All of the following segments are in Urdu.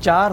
4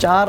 4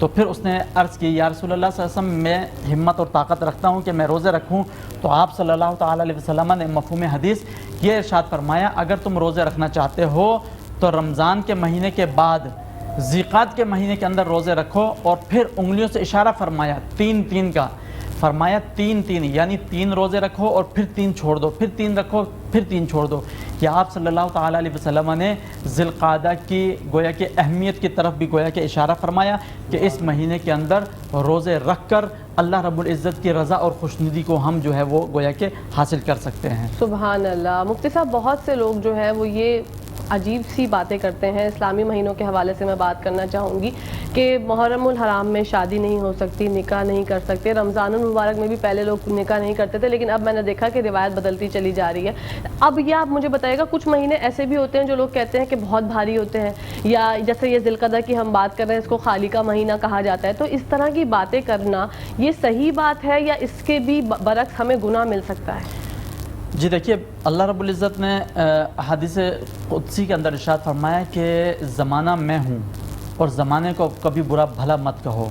تو پھر اس نے عرض کی یا رسول اللہ صلی اللہ علیہ وسلم میں ہمت اور طاقت رکھتا ہوں کہ میں روزے رکھوں. تو آپ صلی اللہ تعالیٰ علیہ وسلم نے مفہوم حدیث یہ ارشاد فرمایا اگر تم روزے رکھنا چاہتے ہو تو رمضان کے مہینے کے بعد ذیقعد کے مہینے کے اندر روزے رکھو. اور پھر انگلیوں سے اشارہ فرمایا 3 کا، فرمایا 3 یعنی 3 روزے رکھو اور پھر 3 چھوڑ دو، پھر 3 رکھو پھر 3 چھوڑ دو. یا آپ صلی اللہ تعالیٰ علیہ وسلم نے ذی القعدہ کی گویا کہ اہمیت کی طرف بھی گویا کہ اشارہ فرمایا کہ اس مہینے کے اندر روزے رکھ کر اللہ رب العزت کی رضا اور خوشنودی کو ہم جو ہے وہ گویا کہ حاصل کر سکتے ہیں. سبحان اللہ. مفتی صاحب بہت سے لوگ جو ہیں وہ یہ عجیب سی باتیں کرتے ہیں. اسلامی مہینوں کے حوالے سے میں بات کرنا چاہوں گی کہ محرم الحرام میں شادی نہیں ہو سکتی، نکاح نہیں کر سکتے. رمضان المبارک میں بھی پہلے لوگ نکاح نہیں کرتے تھے، لیکن اب میں نے دیکھا کہ روایت بدلتی چلی جا رہی ہے. اب یہ آپ مجھے بتائیے گا، کچھ مہینے ایسے بھی ہوتے ہیں جو لوگ کہتے ہیں کہ بہت بھاری ہوتے ہیں، یا جیسے یہ ذی القعدہ کی ہم بات کر رہے ہیں، اس کو خالی کا مہینہ کہا جاتا ہے. تو اس طرح کی باتیں کرنا یہ صحیح بات ہے یا اس کے بھی برعکس ہمیں گناہ مل سکتا ہے؟ جی دیکھیے، اللہ رب العزت نے حدیث قدسی کے اندر ارشاد فرمایا کہ زمانہ میں ہوں اور زمانے کو کبھی برا بھلا مت کہو.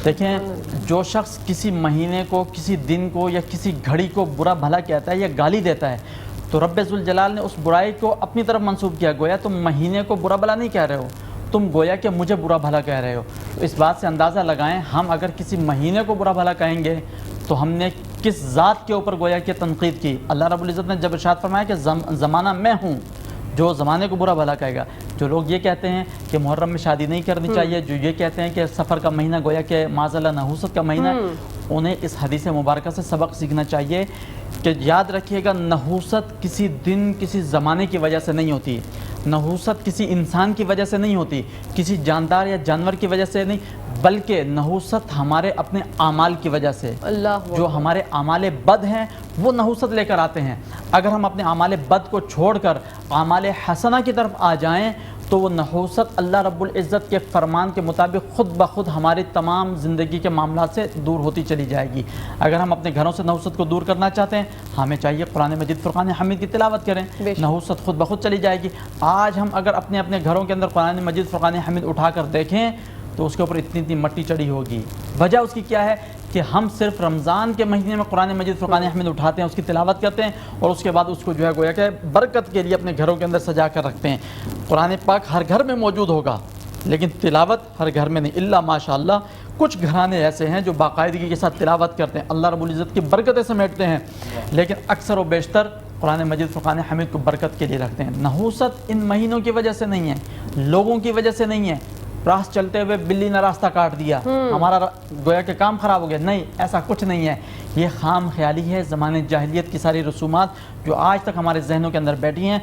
دیکھیں، جو شخص کسی مہینے کو، کسی دن کو یا کسی گھڑی کو برا بھلا کہتا ہے یا گالی دیتا ہے تو رب ذوالجلال نے اس برائی کو اپنی طرف منسوب کیا. گویا تم مہینے کو برا بھلا نہیں کہہ رہے ہو، تم گویا کہ مجھے برا بھلا کہہ رہے ہو. تو اس بات سے اندازہ لگائیں، ہم اگر کسی مہینے کو برا بھلا کہیں گے تو ہم نے کس ذات کے اوپر گویا کہ تنقید کی. اللہ رب العزت نے جب ارشاد فرمایا کہ زمانہ میں ہوں، جو زمانے کو برا بھلا کہے گا. جو لوگ یہ کہتے ہیں کہ محرم میں شادی نہیں کرنی چاہیے، جو یہ کہتے ہیں کہ سفر کا مہینہ گویا کہ معاذ اللہ نحوست کا مہینہ، انہیں اس حدیث مبارکہ سے سبق سیکھنا چاہیے کہ یاد رکھیے گا، نحوست کسی دن کسی زمانے کی وجہ سے نہیں ہوتی، نحوست کسی انسان کی وجہ سے نہیں ہوتی، کسی جاندار یا جانور کی وجہ سے نہیں، بلکہ نحوست ہمارے اپنے اعمال کی وجہ سے. جو ہمارے اعمال بد ہیں وہ نحوست لے کر آتے ہیں. اگر ہم اپنے اعمال بد کو چھوڑ کر اعمال حسنہ کی طرف آ جائیں تو وہ نحوست اللہ رب العزت کے فرمان کے مطابق خود بخود ہماری تمام زندگی کے معاملات سے دور ہوتی چلی جائے گی. اگر ہم اپنے گھروں سے نحوست کو دور کرنا چاہتے ہیں، ہمیں چاہیے قرآن مجید فرقان حمید کی تلاوت کریں، نحوست خود بخود چلی جائے گی. آج ہم اگر اپنے اپنے گھروں کے اندر قرآن مجید فرقان حمید اٹھا کر دیکھیں تو اس کے اوپر اتنی مٹی چڑھی ہوگی. وجہ اس کی کیا ہے کہ ہم صرف رمضان کے مہینے میں قرآن مجید فرقان حمید اٹھاتے ہیں، اس کی تلاوت کرتے ہیں اور اس کے بعد اس کو جو ہے گویا کہ برکت کے لیے اپنے گھروں کے اندر سجا کر رکھتے ہیں. قرآن پاک ہر گھر میں موجود ہوگا لیکن تلاوت ہر گھر میں نہیں، الا ماشاء اللہ کچھ گھرانے ایسے ہیں جو باقاعدگی کے ساتھ تلاوت کرتے ہیں، اللہ رب العزت کی برکتیں سمیٹتے ہیں، لیکن اکثر و بیشتر قرآن مجید فرقان حمید کو برکت کے لیے رکھتے ہیں. نحوست ان مہینوں کی وجہ سے نہیں ہے، لوگوں کی وجہ سے نہیں ہے. راس چلتے ہوئے بلی نے راستہ کاٹ دیا، ہمارا گویا کہ کام خراب ہو گیا، نہیں، ایسا کچھ نہیں ہے. یہ خام خیالی ہے، زمانے جاہلیت کی ساری رسومات جو آج تک ہمارے ذہنوں کے اندر بیٹھی ہیں.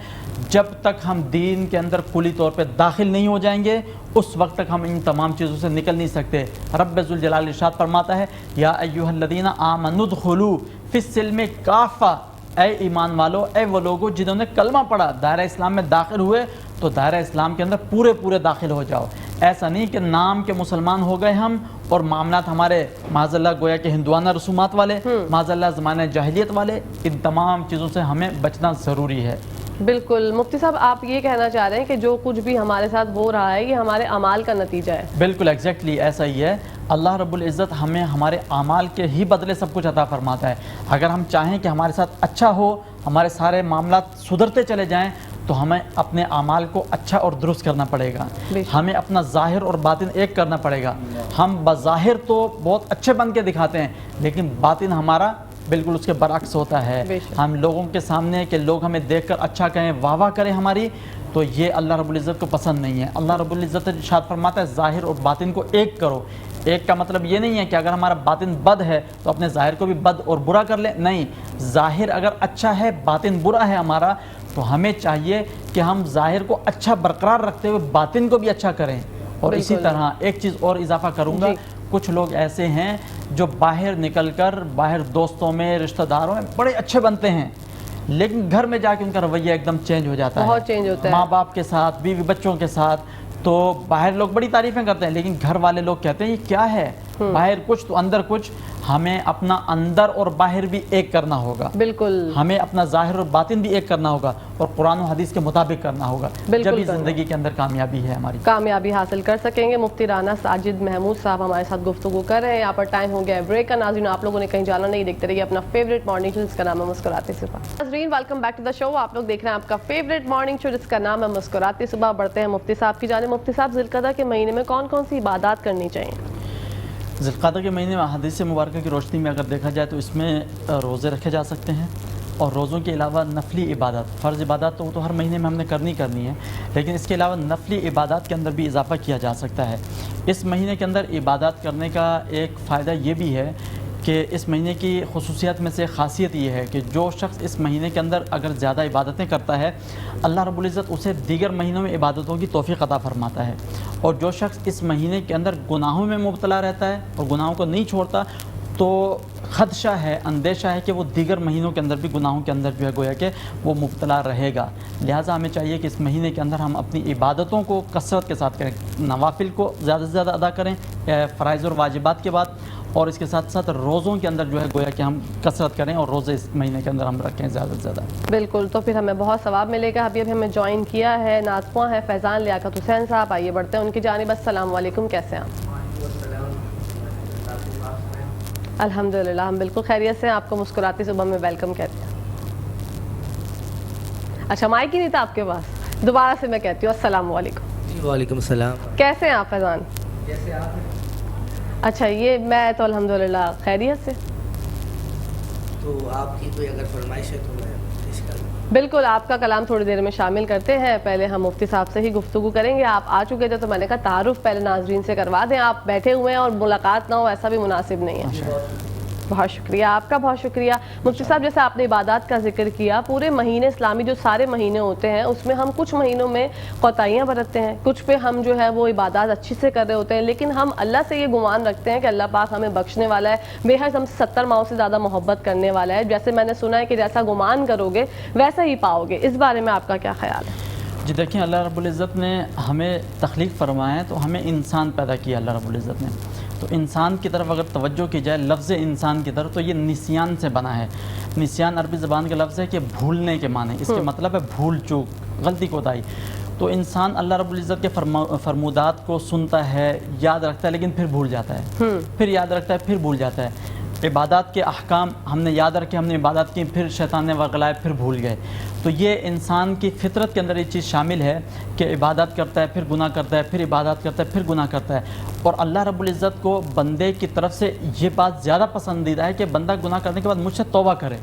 جب تک ہم دین کے اندر کلی طور پہ داخل نہیں ہو جائیں گے اس وقت تک ہم ان تمام چیزوں سے نکل نہیں سکتے. رب ذوالجلال ارشاد فرماتا ہے یا ایھا الذین آمنوا ادخلوا فی السلم کافہ، اے ایمان والو، اے وہ لوگوں جنہوں نے کلمہ پڑھا، دائرہ اسلام میں داخل ہوئے تو دائرہ اسلام کے اندر پورے داخل ہو جاؤ. ایسا نہیں کہ نام کے مسلمان ہو گئے ہم اور معاملات ہمارے معاذ اللہ گویا کہ ہندوانہ رسومات والے، معاذ اللہ زمانہ جاہلیت والے. ان تمام چیزوں سے ہمیں بچنا ضروری ہے. بالکل. مفتی صاحب آپ یہ کہنا چاہ رہے ہیں کہ جو کچھ بھی ہمارے ساتھ ہو رہا ہے یہ ہمارے اعمال کا نتیجہ ہے؟ بالکل ایگزیکٹلی ایسا ہی ہے. اللہ رب العزت ہمیں ہمارے اعمال کے ہی بدلے سب کچھ عطا فرماتا ہے. اگر ہم چاہیں کہ ہمارے ساتھ اچھا ہو، ہمارے سارے معاملات سدھرتے چلے جائیں تو ہمیں اپنے اعمال کو اچھا اور درست کرنا پڑے گا. ہمیں اپنا ظاہر اور باطن ایک کرنا پڑے گا. ہم بظاہر تو بہت اچھے بن کے دکھاتے ہیں لیکن باطن ہمارا بالکل اس کے برعکس ہوتا ہے. ہم لوگوں کے سامنے کہ لوگ ہمیں دیکھ کر اچھا کہیں، واہ واہ کریں ہماری، تو یہ اللہ رب العزت کو پسند نہیں ہے. اللہ رب العزت ارشاد فرماتا ہے ظاہر اور باطن کو ایک کرو. ایک کا مطلب یہ نہیں ہے کہ اگر ہمارا باطن بد ہے تو اپنے ظاہر کو بھی بد اور برا کر لیں، نہیں. ظاہر اگر اچھا ہے، باطن برا ہے ہمارا، تو ہمیں چاہیے کہ ہم ظاہر کو اچھا برقرار رکھتے ہوئے باطن کو بھی اچھا کریں. اور اسی طرح ایک چیز اور اضافہ کروں گا، کچھ لوگ ایسے ہیں جو باہر نکل کر باہر دوستوں میں، رشتہ داروں میں بڑے اچھے بنتے ہیں لیکن گھر میں جا کے ان کا رویہ ایک دم چینج ہو جاتا ہے. بہت چینج ہوتا ہے. ماں باپ کے ساتھ، بیوی بچوں کے ساتھ تو باہر لوگ بڑی تعریفیں کرتے ہیں لیکن گھر والے لوگ کہتے ہیں یہ کیا ہے، باہر کچھ تو اندر کچھ. ہمیں اپنا اندر اور باہر بھی ایک کرنا ہوگا. بالکل. ہمیں اپنا ظاہر اور باطن بھی ایک کرنا ہوگا اور قرآن و حدیث کے مطابق کرنا ہوگا. جبھی زندگی کے اندر کامیابی ہے ہماری, کامیابی حاصل کر سکیں گے. مفتی رانا ساجد محمود صاحب ہمارے ساتھ گفتگو کر رہے ہیں. یہاں پر ٹائم ہو گیا ہے بریک کا. ناظرین آپ لوگوں نے کہیں جانا نہیں, دیکھتے رہیے اپنا فیوریٹ مارننگ شو جس کا نام ہے مسکراتے صبح. ناظرین welcome back to the show. آپ لوگ دیکھ رہے ہیں آپ کا فیوریٹ مارننگ شو جس کا نام ہے مسکراتے صبح. بڑھتے ہیں مفتی صاحب کی جانب. مفتی صاحب ذی القعدہ کے مہینے میں کون کون سی عبادات کرنی چاہیے؟ ذی القعدہ کے مہینے میں حدیث مبارکہ کی روشنی میں اگر دیکھا جائے تو اس میں روزے رکھے جا سکتے ہیں, اور روزوں کے علاوہ نفلی عبادات, فرض عبادات تو وہ تو ہر مہینے میں ہم نے کرنی ہے, لیکن اس کے علاوہ نفلی عبادات کے اندر بھی اضافہ کیا جا سکتا ہے. اس مہینے کے اندر عبادات کرنے کا ایک فائدہ یہ بھی ہے کہ اس مہینے کی خصوصیات میں سے خاصیت یہ ہے کہ جو شخص اس مہینے کے اندر اگر زیادہ عبادتیں کرتا ہے, اللہ رب العزت اسے دیگر مہینوں میں عبادتوں کی توفیق عطا فرماتا ہے. اور جو شخص اس مہینے کے اندر گناہوں میں مبتلا رہتا ہے اور گناہوں کو نہیں چھوڑتا, تو خدشہ ہے, اندیشہ ہے کہ وہ دیگر مہینوں کے اندر بھی گناہوں کے اندر جو ہے گویا کہ وہ مبتلا رہے گا. لہٰذا ہمیں چاہیے کہ اس مہینے کے اندر ہم اپنی عبادتوں کو کثرت کے ساتھ کریں, نوافل کو زیادہ سے زیادہ ادا کریں فرائض اور واجبات کے بعد, اور اس کے ساتھ ساتھ روزوں کے اندر جو ہے گویا کہ ہم کثرت کریں اور روزے اس مہینے کے اندر ہم رکھیں زیادہ سے زیادہ. بالکل, تو پھر ہمیں بہت ثواب ملے گا. ابھی ہمیں جوائن کیا ہے نازخواں ہے فیضان لیاقت حسین صاحب. آئیے بڑھتے ہیں ان کی جانب. السلام علیکم, کیسے ہیں آپ؟ الحمدللہ ہم بالکل خیریت سے ہیں. آپ کو مسکراتی صبح میں ویلکم کہتے ہیں. اچھا مائک ہی نہیں تھا آپ کے پاس, دوبارہ سے میں کہتی ہوں السلام علیکم. وعلیکم السلام. کیسے ہیں آپ فیضان؟ کیسے آپ؟ اچھا یہ میں تو الحمدللہ خیریت سے. تو آپ کی کوئی اگر فرمائش ہے تو میں پیش کر دوں. بالکل, آپ کا کلام تھوڑی دیر میں شامل کرتے ہیں. پہلے ہم مفتی صاحب سے ہی گفتگو کریں گے. آپ آ چکے تھے تو میں نے کہا تعارف پہلے ناظرین سے کروا دیں. آپ بیٹھے ہوئے ہیں اور ملاقات نہ ہو ایسا بھی مناسب نہیں ہے. بہت شکریہ آپ کا, بہت شکریہ. مفتی صاحب جیسے آپ نے عبادات کا ذکر کیا, پورے مہینے اسلامی جو سارے مہینے ہوتے ہیں اس میں ہم کچھ مہینوں میں کوتاہیاں برتتے ہیں, کچھ پہ ہم جو ہے وہ عبادات اچھی سے کر رہے ہوتے ہیں, لیکن ہم اللہ سے یہ گمان رکھتے ہیں کہ اللہ پاک ہمیں بخشنے والا ہے, بے حد ہم 70 ماؤں سے زیادہ محبت کرنے والا ہے. جیسے میں نے سنا ہے کہ جیسا گمان کرو گے ویسا ہی پاؤ گے. اس بارے میں آپ کا کیا خیال ہے؟ جی دیکھیں, اللہ رب العزت نے ہمیں تخلیق فرمایا ہے تو ہمیں انسان پیدا کیا اللہ رب العزت نے. تو انسان کی طرف اگر توجہ کی جائے, لفظ انسان کی طرف, تو یہ نسیان سے بنا ہے. نسیان عربی زبان کا لفظ ہے کہ بھولنے کے معنی, اس کے مطلب ہے بھول چوک, غلطی کوتاہی. تو انسان اللہ رب العزت کے فرمودات کو سنتا ہے, یاد رکھتا ہے, لیکن پھر بھول جاتا ہے, پھر یاد رکھتا ہے, پھر بھول جاتا ہے. عبادات کے احکام ہم نے یاد رکھے, ہم نے عبادات کی, پھر شیطان نے ورغلائے, پھر بھول گئے. تو یہ انسان کی فطرت کے اندر یہ چیز شامل ہے کہ عبادات کرتا ہے, پھر گناہ کرتا ہے, پھر عبادات کرتا ہے, پھر گناہ کرتا ہے. اور اللہ رب العزت کو بندے کی طرف سے یہ بات زیادہ پسندیدہ ہے کہ بندہ گناہ کرنے کے بعد مجھ سے توبہ کرے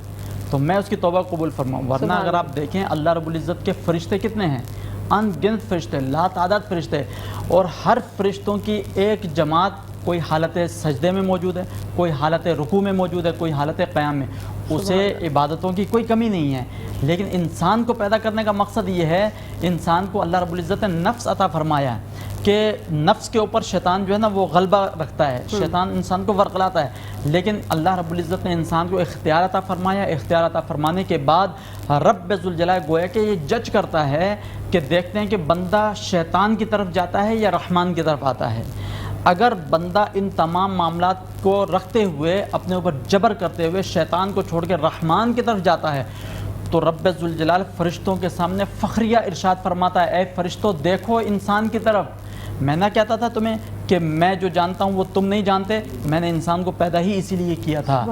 تو میں اس کی توبہ قبول فرماؤں. ورنہ اگر آپ دیکھیں اللہ رب العزت کے فرشتے کتنے ہیں, ان گنت فرشتے, لا تعداد فرشتے, اور ہر فرشتوں کی ایک جماعت کوئی حالت سجدے میں موجود ہے, کوئی حالت رکوع میں موجود ہے, کوئی حالت قیام میں. اسے عبادتوں کی کوئی کمی نہیں ہے. لیکن انسان کو پیدا کرنے کا مقصد یہ ہے, انسان کو اللہ رب العزت نے نفس عطا فرمایا ہے کہ نفس کے اوپر شیطان جو ہے نا وہ غلبہ رکھتا ہے, شیطان انسان کو ورغلاتا ہے. لیکن اللہ رب العزت نے انسان کو اختیار عطا فرمایا. اختیار عطا فرمانے کے بعد رب ذوالجلال گویا کہ یہ جج کرتا ہے کہ دیکھتے ہیں کہ بندہ شیطان کی طرف جاتا ہے یا رحمان کی طرف آتا ہے. اگر بندہ ان تمام معاملات کو رکھتے ہوئے, اپنے اوپر جبر کرتے ہوئے شیطان کو چھوڑ کے رحمان کی طرف جاتا ہے تو رب ذوالجلال فرشتوں کے سامنے فخریہ ارشاد فرماتا ہے, اے فرشتوں دیکھو انسان کی طرف. میں نہ کہتا تھا تمہیں کہ میں جو جانتا ہوں وہ تم نہیں جانتے, میں نے انسان کو پیدا ہی اسی لیے کیا تھا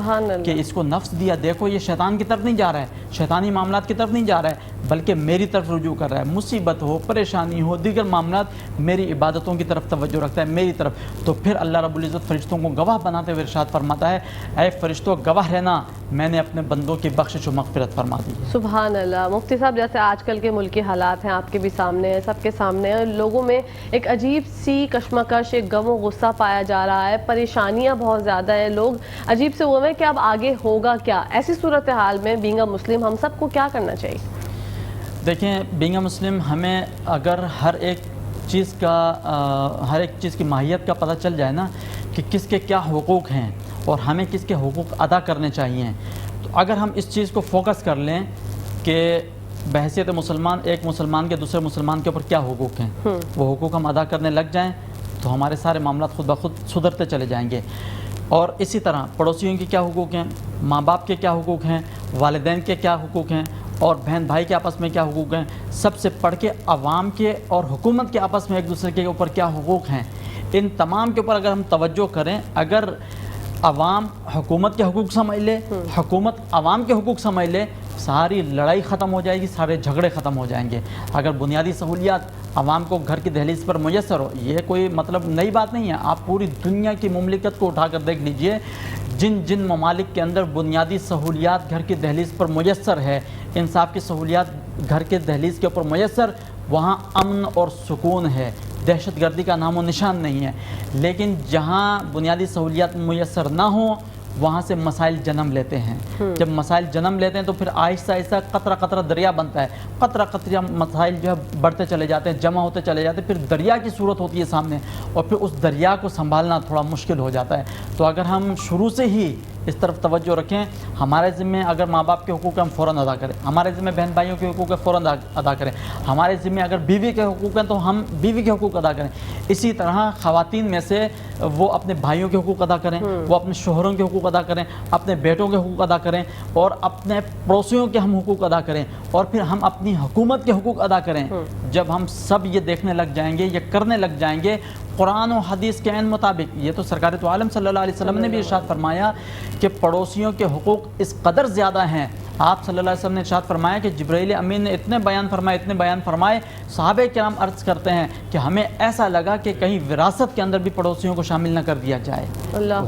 کہ اس کو نفس دیا. دیکھو یہ شیطان کی طرف نہیں جا رہا ہے, شیطانی معاملات کی طرف نہیں جا رہا ہے, بلکہ میری طرف رجوع کر رہا ہے. مصیبت ہو, پریشانی ہو, دیگر معاملات, میری عبادتوں کی طرف توجہ رکھتا ہے, میری طرف. تو پھر اللہ رب العزت فرشتوں کو گواہ بناتے ہوئے ارشاد فرماتا ہے, اے فرشتوں گواہ رہنا, میں نے اپنے بندوں کی بخشش و مغفرت فرما دی. سبحان اللہ. مفتی صاحب جیسے آج کل کے ملکی حالات ہیں آپ کے بھی سامنے ہیں, سب کے سامنے ہیں, لوگوں میں ایک عجیب سی کشمکش, ایک غم و غصہ پایا جا رہا ہے, پریشانیاں بہت زیادہ ہیں, لوگ عجیب سے وہ ہیں کہ اب آگے ہوگا کیا. ایسی صورتحال میں بینگ اے مسلم ہم سب کو کیا کرنا چاہیے؟ دیکھیں بینگ اے مسلم ہمیں اگر ہر ایک چیز کی ماہیت کا پتہ چل جائے نا کہ کس کے کیا حقوق ہیں اور ہمیں کس کے حقوق ادا کرنے چاہیے, تو اگر ہم اس چیز کو فوکس کر لیں کہ بحیثیت مسلمان ایک مسلمان کے دوسرے مسلمان کے اوپر کیا حقوق ہیں, وہ حقوق ہم ادا کرنے لگ جائیں تو ہمارے سارے معاملات خود بخود سدھرتے چلے جائیں گے۔ اور اسی طرح پڑوسیوں کے کیا حقوق ہیں، ماں باپ کے کیا حقوق ہیں، والدین کے کیا حقوق ہیں، اور بہن بھائی کے آپس میں کیا حقوق ہیں، سب سے پڑھ کے عوام کے اور حکومت کے آپس میں ایک دوسرے کے اوپر کیا حقوق ہیں، ان تمام کے اوپر اگر ہم توجہ کریں، اگر عوام حکومت کے حقوق سمجھ لے، حکومت عوام کے حقوق سمجھ لے، ساری لڑائی ختم ہو جائے گی، سارے جھگڑے ختم ہو جائیں گے۔ اگر بنیادی سہولیات عوام کو گھر کی دہلیز پر میسر ہو، یہ کوئی مطلب نئی بات نہیں ہے، آپ پوری دنیا کی مملکت کو اٹھا کر دیکھ لیجئے، جن ممالک کے اندر بنیادی سہولیات گھر کی دہلیز پر میسر ہے، انصاف کی سہولیات گھر کے دہلیز کے اوپر میسر، وہاں امن اور سکون ہے، دہشت گردی کا نام و نشان نہیں ہے۔ لیکن جہاں بنیادی سہولیات میسر نہ ہوں، وہاں سے مسائل جنم لیتے ہیں۔ جب مسائل جنم لیتے ہیں تو پھر آہستہ آہستہ قطرہ قطرہ دریا بنتا ہے، قطرہ قطرہ مسائل جو ہے بڑھتے چلے جاتے ہیں، جمع ہوتے چلے جاتے ہیں، پھر دریا کی صورت ہوتی ہے سامنے، اور پھر اس دریا کو سنبھالنا تھوڑا مشکل ہو جاتا ہے۔ تو اگر ہم شروع سے ہی اس طرف توجہ رکھیں، ہمارے ذمہ اگر ماں باپ کے حقوق ہم فوراً ادا کریں، ہمارے ذمہ بہن بھائیوں کے حقوق فوراً ادا کریں، ہمارے ذمہ اگر بیوی کے حقوق ہیں تو ہم بیوی کے حقوق ادا کریں۔ اسی طرح خواتین میں سے وہ اپنے بھائیوں کے حقوق ادا کریں، وہ اپنے شوہروں کے حقوق ادا کریں، اپنے بیٹوں کے حقوق ادا کریں، اور اپنے پڑوسیوں کے ہم حقوق ادا کریں، اور پھر ہم اپنی حکومت کے حقوق ادا کریں۔ جب ہم سب یہ دیکھنے لگ جائیں گے، یہ کرنے لگ جائیں گے قرآن و حدیث کے عین مطابق، یہ تو سرکار تو عالم صلی اللہ علیہ وسلم نے بھی ارشاد فرمایا کہ پڑوسیوں کے حقوق اس قدر زیادہ ہیں۔ آپ صلی اللہ علیہ وسلم نے ارشاد فرمایا کہ جبرائیل امین نے اتنے بیان فرمائے، صحابہ کرام عرض کرتے ہیں کہ ہمیں ایسا لگا کہ کہیں وراثت کے اندر بھی پڑوسیوں کو شامل نہ کر دیا جائے۔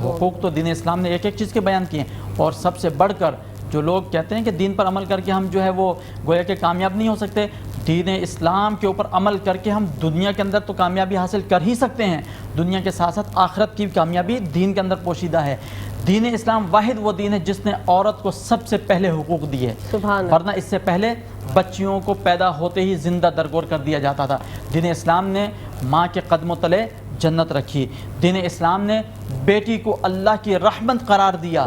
حقوق تو دین اسلام نے ایک ایک چیز کے بیان کیے، اور سب سے بڑھ کر جو لوگ کہتے ہیں کہ دین پر عمل کر کے ہم جو ہے وہ گویا کہ کامیاب نہیں ہو سکتے، دین اسلام کے اوپر عمل کر کے ہم دنیا کے اندر تو کامیابی حاصل کر ہی سکتے ہیں، دنیا کے ساتھ ساتھ آخرت کی کامیابی دین کے اندر پوشیدہ ہے۔ دین اسلام واحد وہ دین ہے جس نے عورت کو سب سے پہلے حقوق دیے، ورنہ اس سے پہلے بچیوں کو پیدا ہوتے ہی زندہ درگور کر دیا جاتا تھا۔ دین اسلام نے ماں کے قدموں تلے جنت رکھی، دین اسلام نے بیٹی کو اللہ کی رحمت قرار دیا،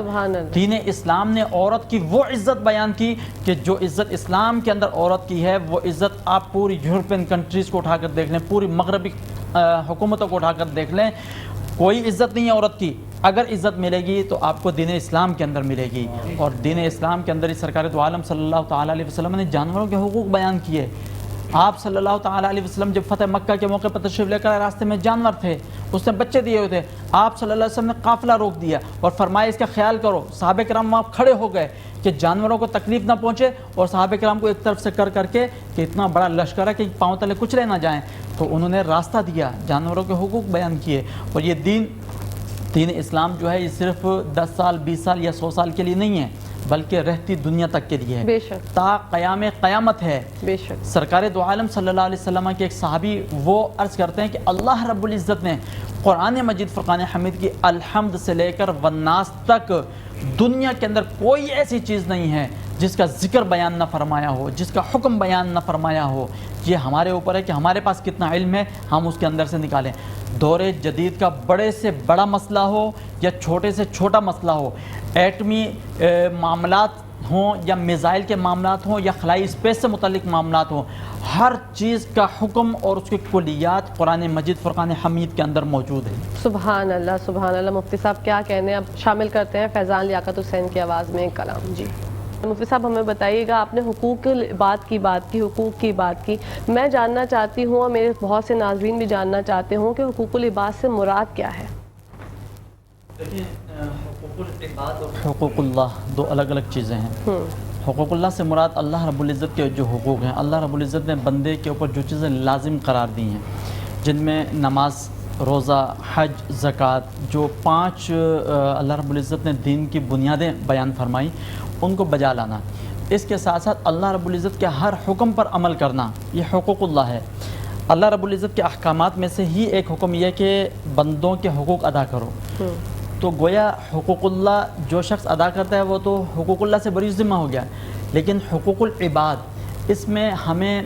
دین اسلام نے عورت کی وہ عزت بیان کی کہ جو عزت اسلام کے اندر عورت کی ہے، وہ عزت آپ پوری یورپین کنٹریز کو اٹھا کر دیکھ لیں، پوری مغربی حکومتوں کو اٹھا کر دیکھ لیں، کوئی عزت نہیں ہے عورت کی۔ اگر عزت ملے گی تو آپ کو دین اسلام کے اندر ملے گی، اور دین اسلام کے اندر ہی سرکار دو عالم صلی اللہ تعالیٰ علیہ وسلم نے جانوروں کے حقوق بیان کیے۔ آپ صلی اللہ تعالیٰ علیہ وسلم جب فتح مکہ کے موقع پر تشریف لے کر راستے میں جانور تھے، اس نے بچے دیے ہوئے تھے، آپ صلی اللہ علیہ وسلم نے قافلہ روک دیا اور فرمایا اس کا خیال کرو۔ صحابہ کرام وہاں کھڑے ہو گئے کہ جانوروں کو تکلیف نہ پہنچے، اور صحابہ کرام کو ایک طرف سے کر کے کہ اتنا بڑا لشکر ہے کہ پاؤں تلے کچلے نہ جائیں، تو انہوں نے راستہ دیا، جانوروں کے حقوق بیان کیے۔ اور یہ دین اسلام جو ہے یہ صرف 10 سال 20 سال یا 100 سال کے لیے نہیں ہے، بلکہ رہتی دنیا تک کے لیے ہے، بے شک تا قیام قیامت ہے۔ بے شک سرکار دو عالم صلی اللہ علیہ وسلم کے ایک صحابی وہ عرض کرتے ہیں کہ اللہ رب العزت نے قرآن مجید فرقان حمید کی الحمد سے لے کر والناس تک دنیا کے اندر کوئی ایسی چیز نہیں ہے جس کا ذکر بیان نہ فرمایا ہو، جس کا حکم بیان نہ فرمایا ہو۔ یہ ہمارے اوپر ہے کہ ہمارے پاس کتنا علم ہے، ہم اس کے اندر سے نکالیں۔ دور جدید کا بڑے سے بڑا مسئلہ ہو یا چھوٹے سے چھوٹا مسئلہ ہو، ایٹمی معاملات ہوں یا میزائل کے معاملات ہوں یا خلائی اسپیس سے متعلق معاملات ہوں، ہر چیز کا حکم اور اس کی کلیات قرآن مجید فرقان حمید کے اندر موجود ہے۔ سبحان اللہ سبحان اللہ۔ مفتی صاحب کیا کہنے ہیں، اب شامل کرتے ہیں فیضان لیاقت حسین کی آواز میں ایک کلام۔ جی مفتی صاحب ہمیں بتائیے گا، آپ نے حقوق حقوق کی بات کی، میں جاننا چاہتی ہوں اور میرے بہت سے ناظرین بھی جاننا چاہتے ہوں کہ حقوق العباد سے مراد کیا ہے؟ دیکھیں، حقوق العباد اور حقوق اللہ دو الگ الگ چیزیں ہیں۔ حقوق اللہ سے مراد اللہ رب العزت کے جو حقوق ہیں، اللہ رب العزت نے بندے کے اوپر جو چیزیں لازم قرار دی ہیں، جن میں نماز، روزہ، حج، زکوٰۃ، جو 5 اللہ رب العزت نے دین کی بنیادیں بیان فرمائی، ان کو بجا لانا۔ اس کے ساتھ ساتھ اللہ رب العزت کے ہر حکم پر عمل کرنا، یہ حقوق اللہ ہے۔ اللہ رب العزت کے احکامات میں سے ہی ایک حکم یہ کہ بندوں کے حقوق ادا کرو۔ تو گویا حقوق اللہ جو شخص ادا کرتا ہے وہ تو حقوق اللہ سے بری ذمہ ہو گیا، لیکن حقوق العباد اس میں ہمیں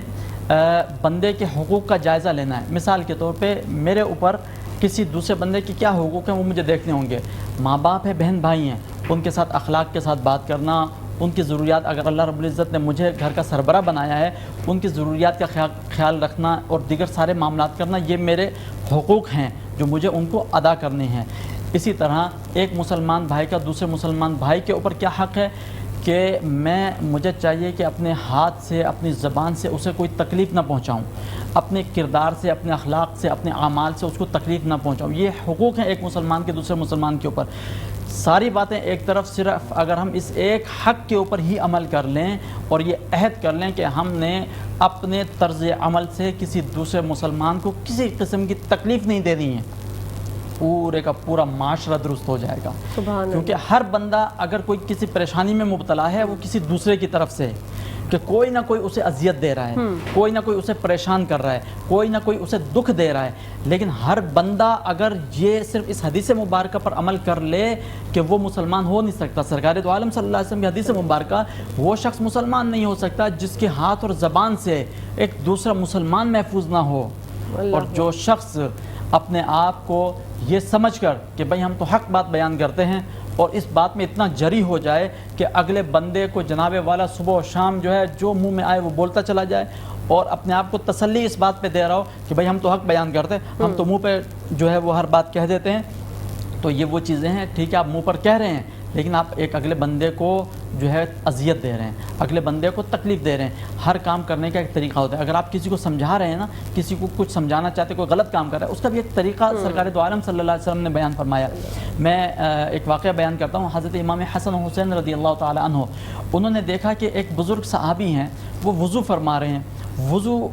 بندے کے حقوق کا جائزہ لینا ہے۔ مثال کے طور پہ میرے اوپر کسی دوسرے بندے کی کیا حقوق ہیں وہ مجھے دیکھنے ہوں گے۔ ماں باپ ہیں، بہن بھائی ہیں، ان کے ساتھ اخلاق کے ساتھ بات کرنا، ان کی ضروریات، اگر اللہ رب العزت نے مجھے گھر کا سربراہ بنایا ہے، ان کی ضروریات کا خیال رکھنا اور دیگر سارے معاملات کرنا، یہ میرے حقوق ہیں جو مجھے ان کو ادا کرنے ہیں۔ اسی طرح ایک مسلمان بھائی کا دوسرے مسلمان بھائی کے اوپر کیا حق ہے کہ مجھے چاہیے کہ اپنے ہاتھ سے اپنی زبان سے اسے کوئی تکلیف نہ پہنچاؤں، اپنے کردار سے اپنے اخلاق سے اپنے اعمال سے اس کو تکلیف نہ پہنچاؤں۔ یہ حقوق ہیں ایک مسلمان کے دوسرے مسلمان کے اوپر۔ ساری باتیں ایک طرف، صرف اگر ہم اس ایک حق کے اوپر ہی عمل کر لیں اور یہ عہد کر لیں کہ ہم نے اپنے طرز عمل سے کسی دوسرے مسلمان کو کسی قسم کی تکلیف نہیں دینی ہے، پورے کا پورا معاشرہ درست ہو جائے گا۔ سبحان اللہ۔ کیونکہ ہر بندہ اگر کوئی کسی پریشانی میں مبتلا ہے وہ کسی دوسرے کی طرف سے، کہ کوئی نہ کوئی اسے اذیت دے رہا ہے، کوئی نہ کوئی اسے پریشان کر رہا ہے، کوئی نہ کوئی اسے دکھ دے رہا ہے۔ لیکن ہر بندہ اگر یہ صرف اس حدیث مبارکہ پر عمل کر لے کہ وہ مسلمان ہو نہیں سکتا، سرکار دو عالم صلی اللہ علیہ وسلم کی حدیث مبارکہ، وہ شخص مسلمان نہیں ہو سکتا جس کے ہاتھ اور زبان سے ایک دوسرا مسلمان محفوظ نہ ہو۔ اور جو شخص اپنے آپ کو یہ سمجھ کر کہ بھئی ہم تو حق بات بیان کرتے ہیں اور اس بات میں اتنا جری ہو جائے کہ اگلے بندے کو جناب والا صبح و شام جو ہے جو منہ میں آئے وہ بولتا چلا جائے، اور اپنے آپ کو تسلی اس بات پہ دے رہا ہو کہ بھئی ہم تو حق بیان کرتے ہیں، ہم تو منہ پہ جو ہے وہ ہر بات کہہ دیتے ہیں۔ تو یہ وہ چیزیں ہیں، ٹھیک ہے آپ منہ پر کہہ رہے ہیں لیکن آپ ایک اگلے بندے کو جو ہے اذیت دے رہے ہیں، اگلے بندے کو تکلیف دے رہے ہیں۔ ہر کام کرنے کا ایک طریقہ ہوتا ہے۔ اگر آپ کسی کو سمجھا رہے ہیں نا، کسی کو کچھ سمجھانا چاہتے ہیں، کوئی غلط کام کر رہا ہے، اس کا بھی ایک طریقہ سرکار دو عالم صلی اللہ علیہ وسلم نے بیان فرمایا۔ میں ایک واقعہ بیان کرتا ہوں۔ حضرت امام حسن و حسین رضی اللہ تعالی عنہ، انہوں نے دیکھا کہ ایک بزرگ صحابی ہیں، وہ وضو فرما رہے ہیں، وضو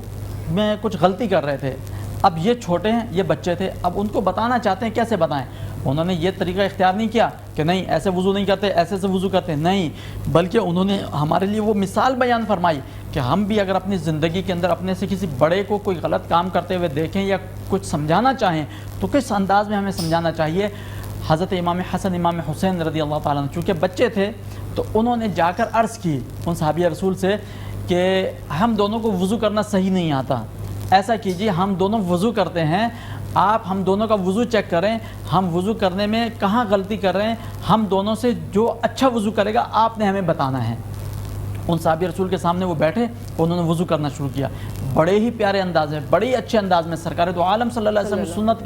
میں کچھ غلطی کر رہے تھے۔ اب یہ چھوٹے ہیں، یہ بچے تھے، اب ان کو بتانا چاہتے ہیں، کیسے بتائیں؟ انہوں نے یہ طریقہ اختیار نہیں کیا کہ نہیں ایسے وضو نہیں کرتے، ایسے سے وضو کرتے، نہیں، بلکہ انہوں نے ہمارے لیے وہ مثال بیان فرمائی کہ ہم بھی اگر اپنی زندگی کے اندر اپنے سے کسی بڑے کو کوئی غلط کام کرتے ہوئے دیکھیں یا کچھ سمجھانا چاہیں تو کس انداز میں ہمیں سمجھانا چاہیے۔ حضرت امام حسن امام حسین رضی اللہ تعالیٰ عنہ چونکہ بچے تھے تو انہوں نے جا کر عرض کی ان صحابی رسول سے کہ ہم دونوں کو وضو کرنا صحیح نہیں آتا، ایسا کیجیے ہم دونوں وضو کرتے ہیں، آپ ہم دونوں کا وضو چیک کریں، ہم وضو کرنے میں کہاں غلطی کر رہے ہیں، ہم دونوں سے جو اچھا وضو کرے گا آپ نے ہمیں بتانا ہے۔ ان صحابی رسول کے سامنے وہ بیٹھے، انہوں نے وضو کرنا شروع کیا، بڑے ہی پیارے انداز میں، بڑے ہی اچھے انداز میں سرکار دو عالم صلی اللہ علیہ وسلم کی سنت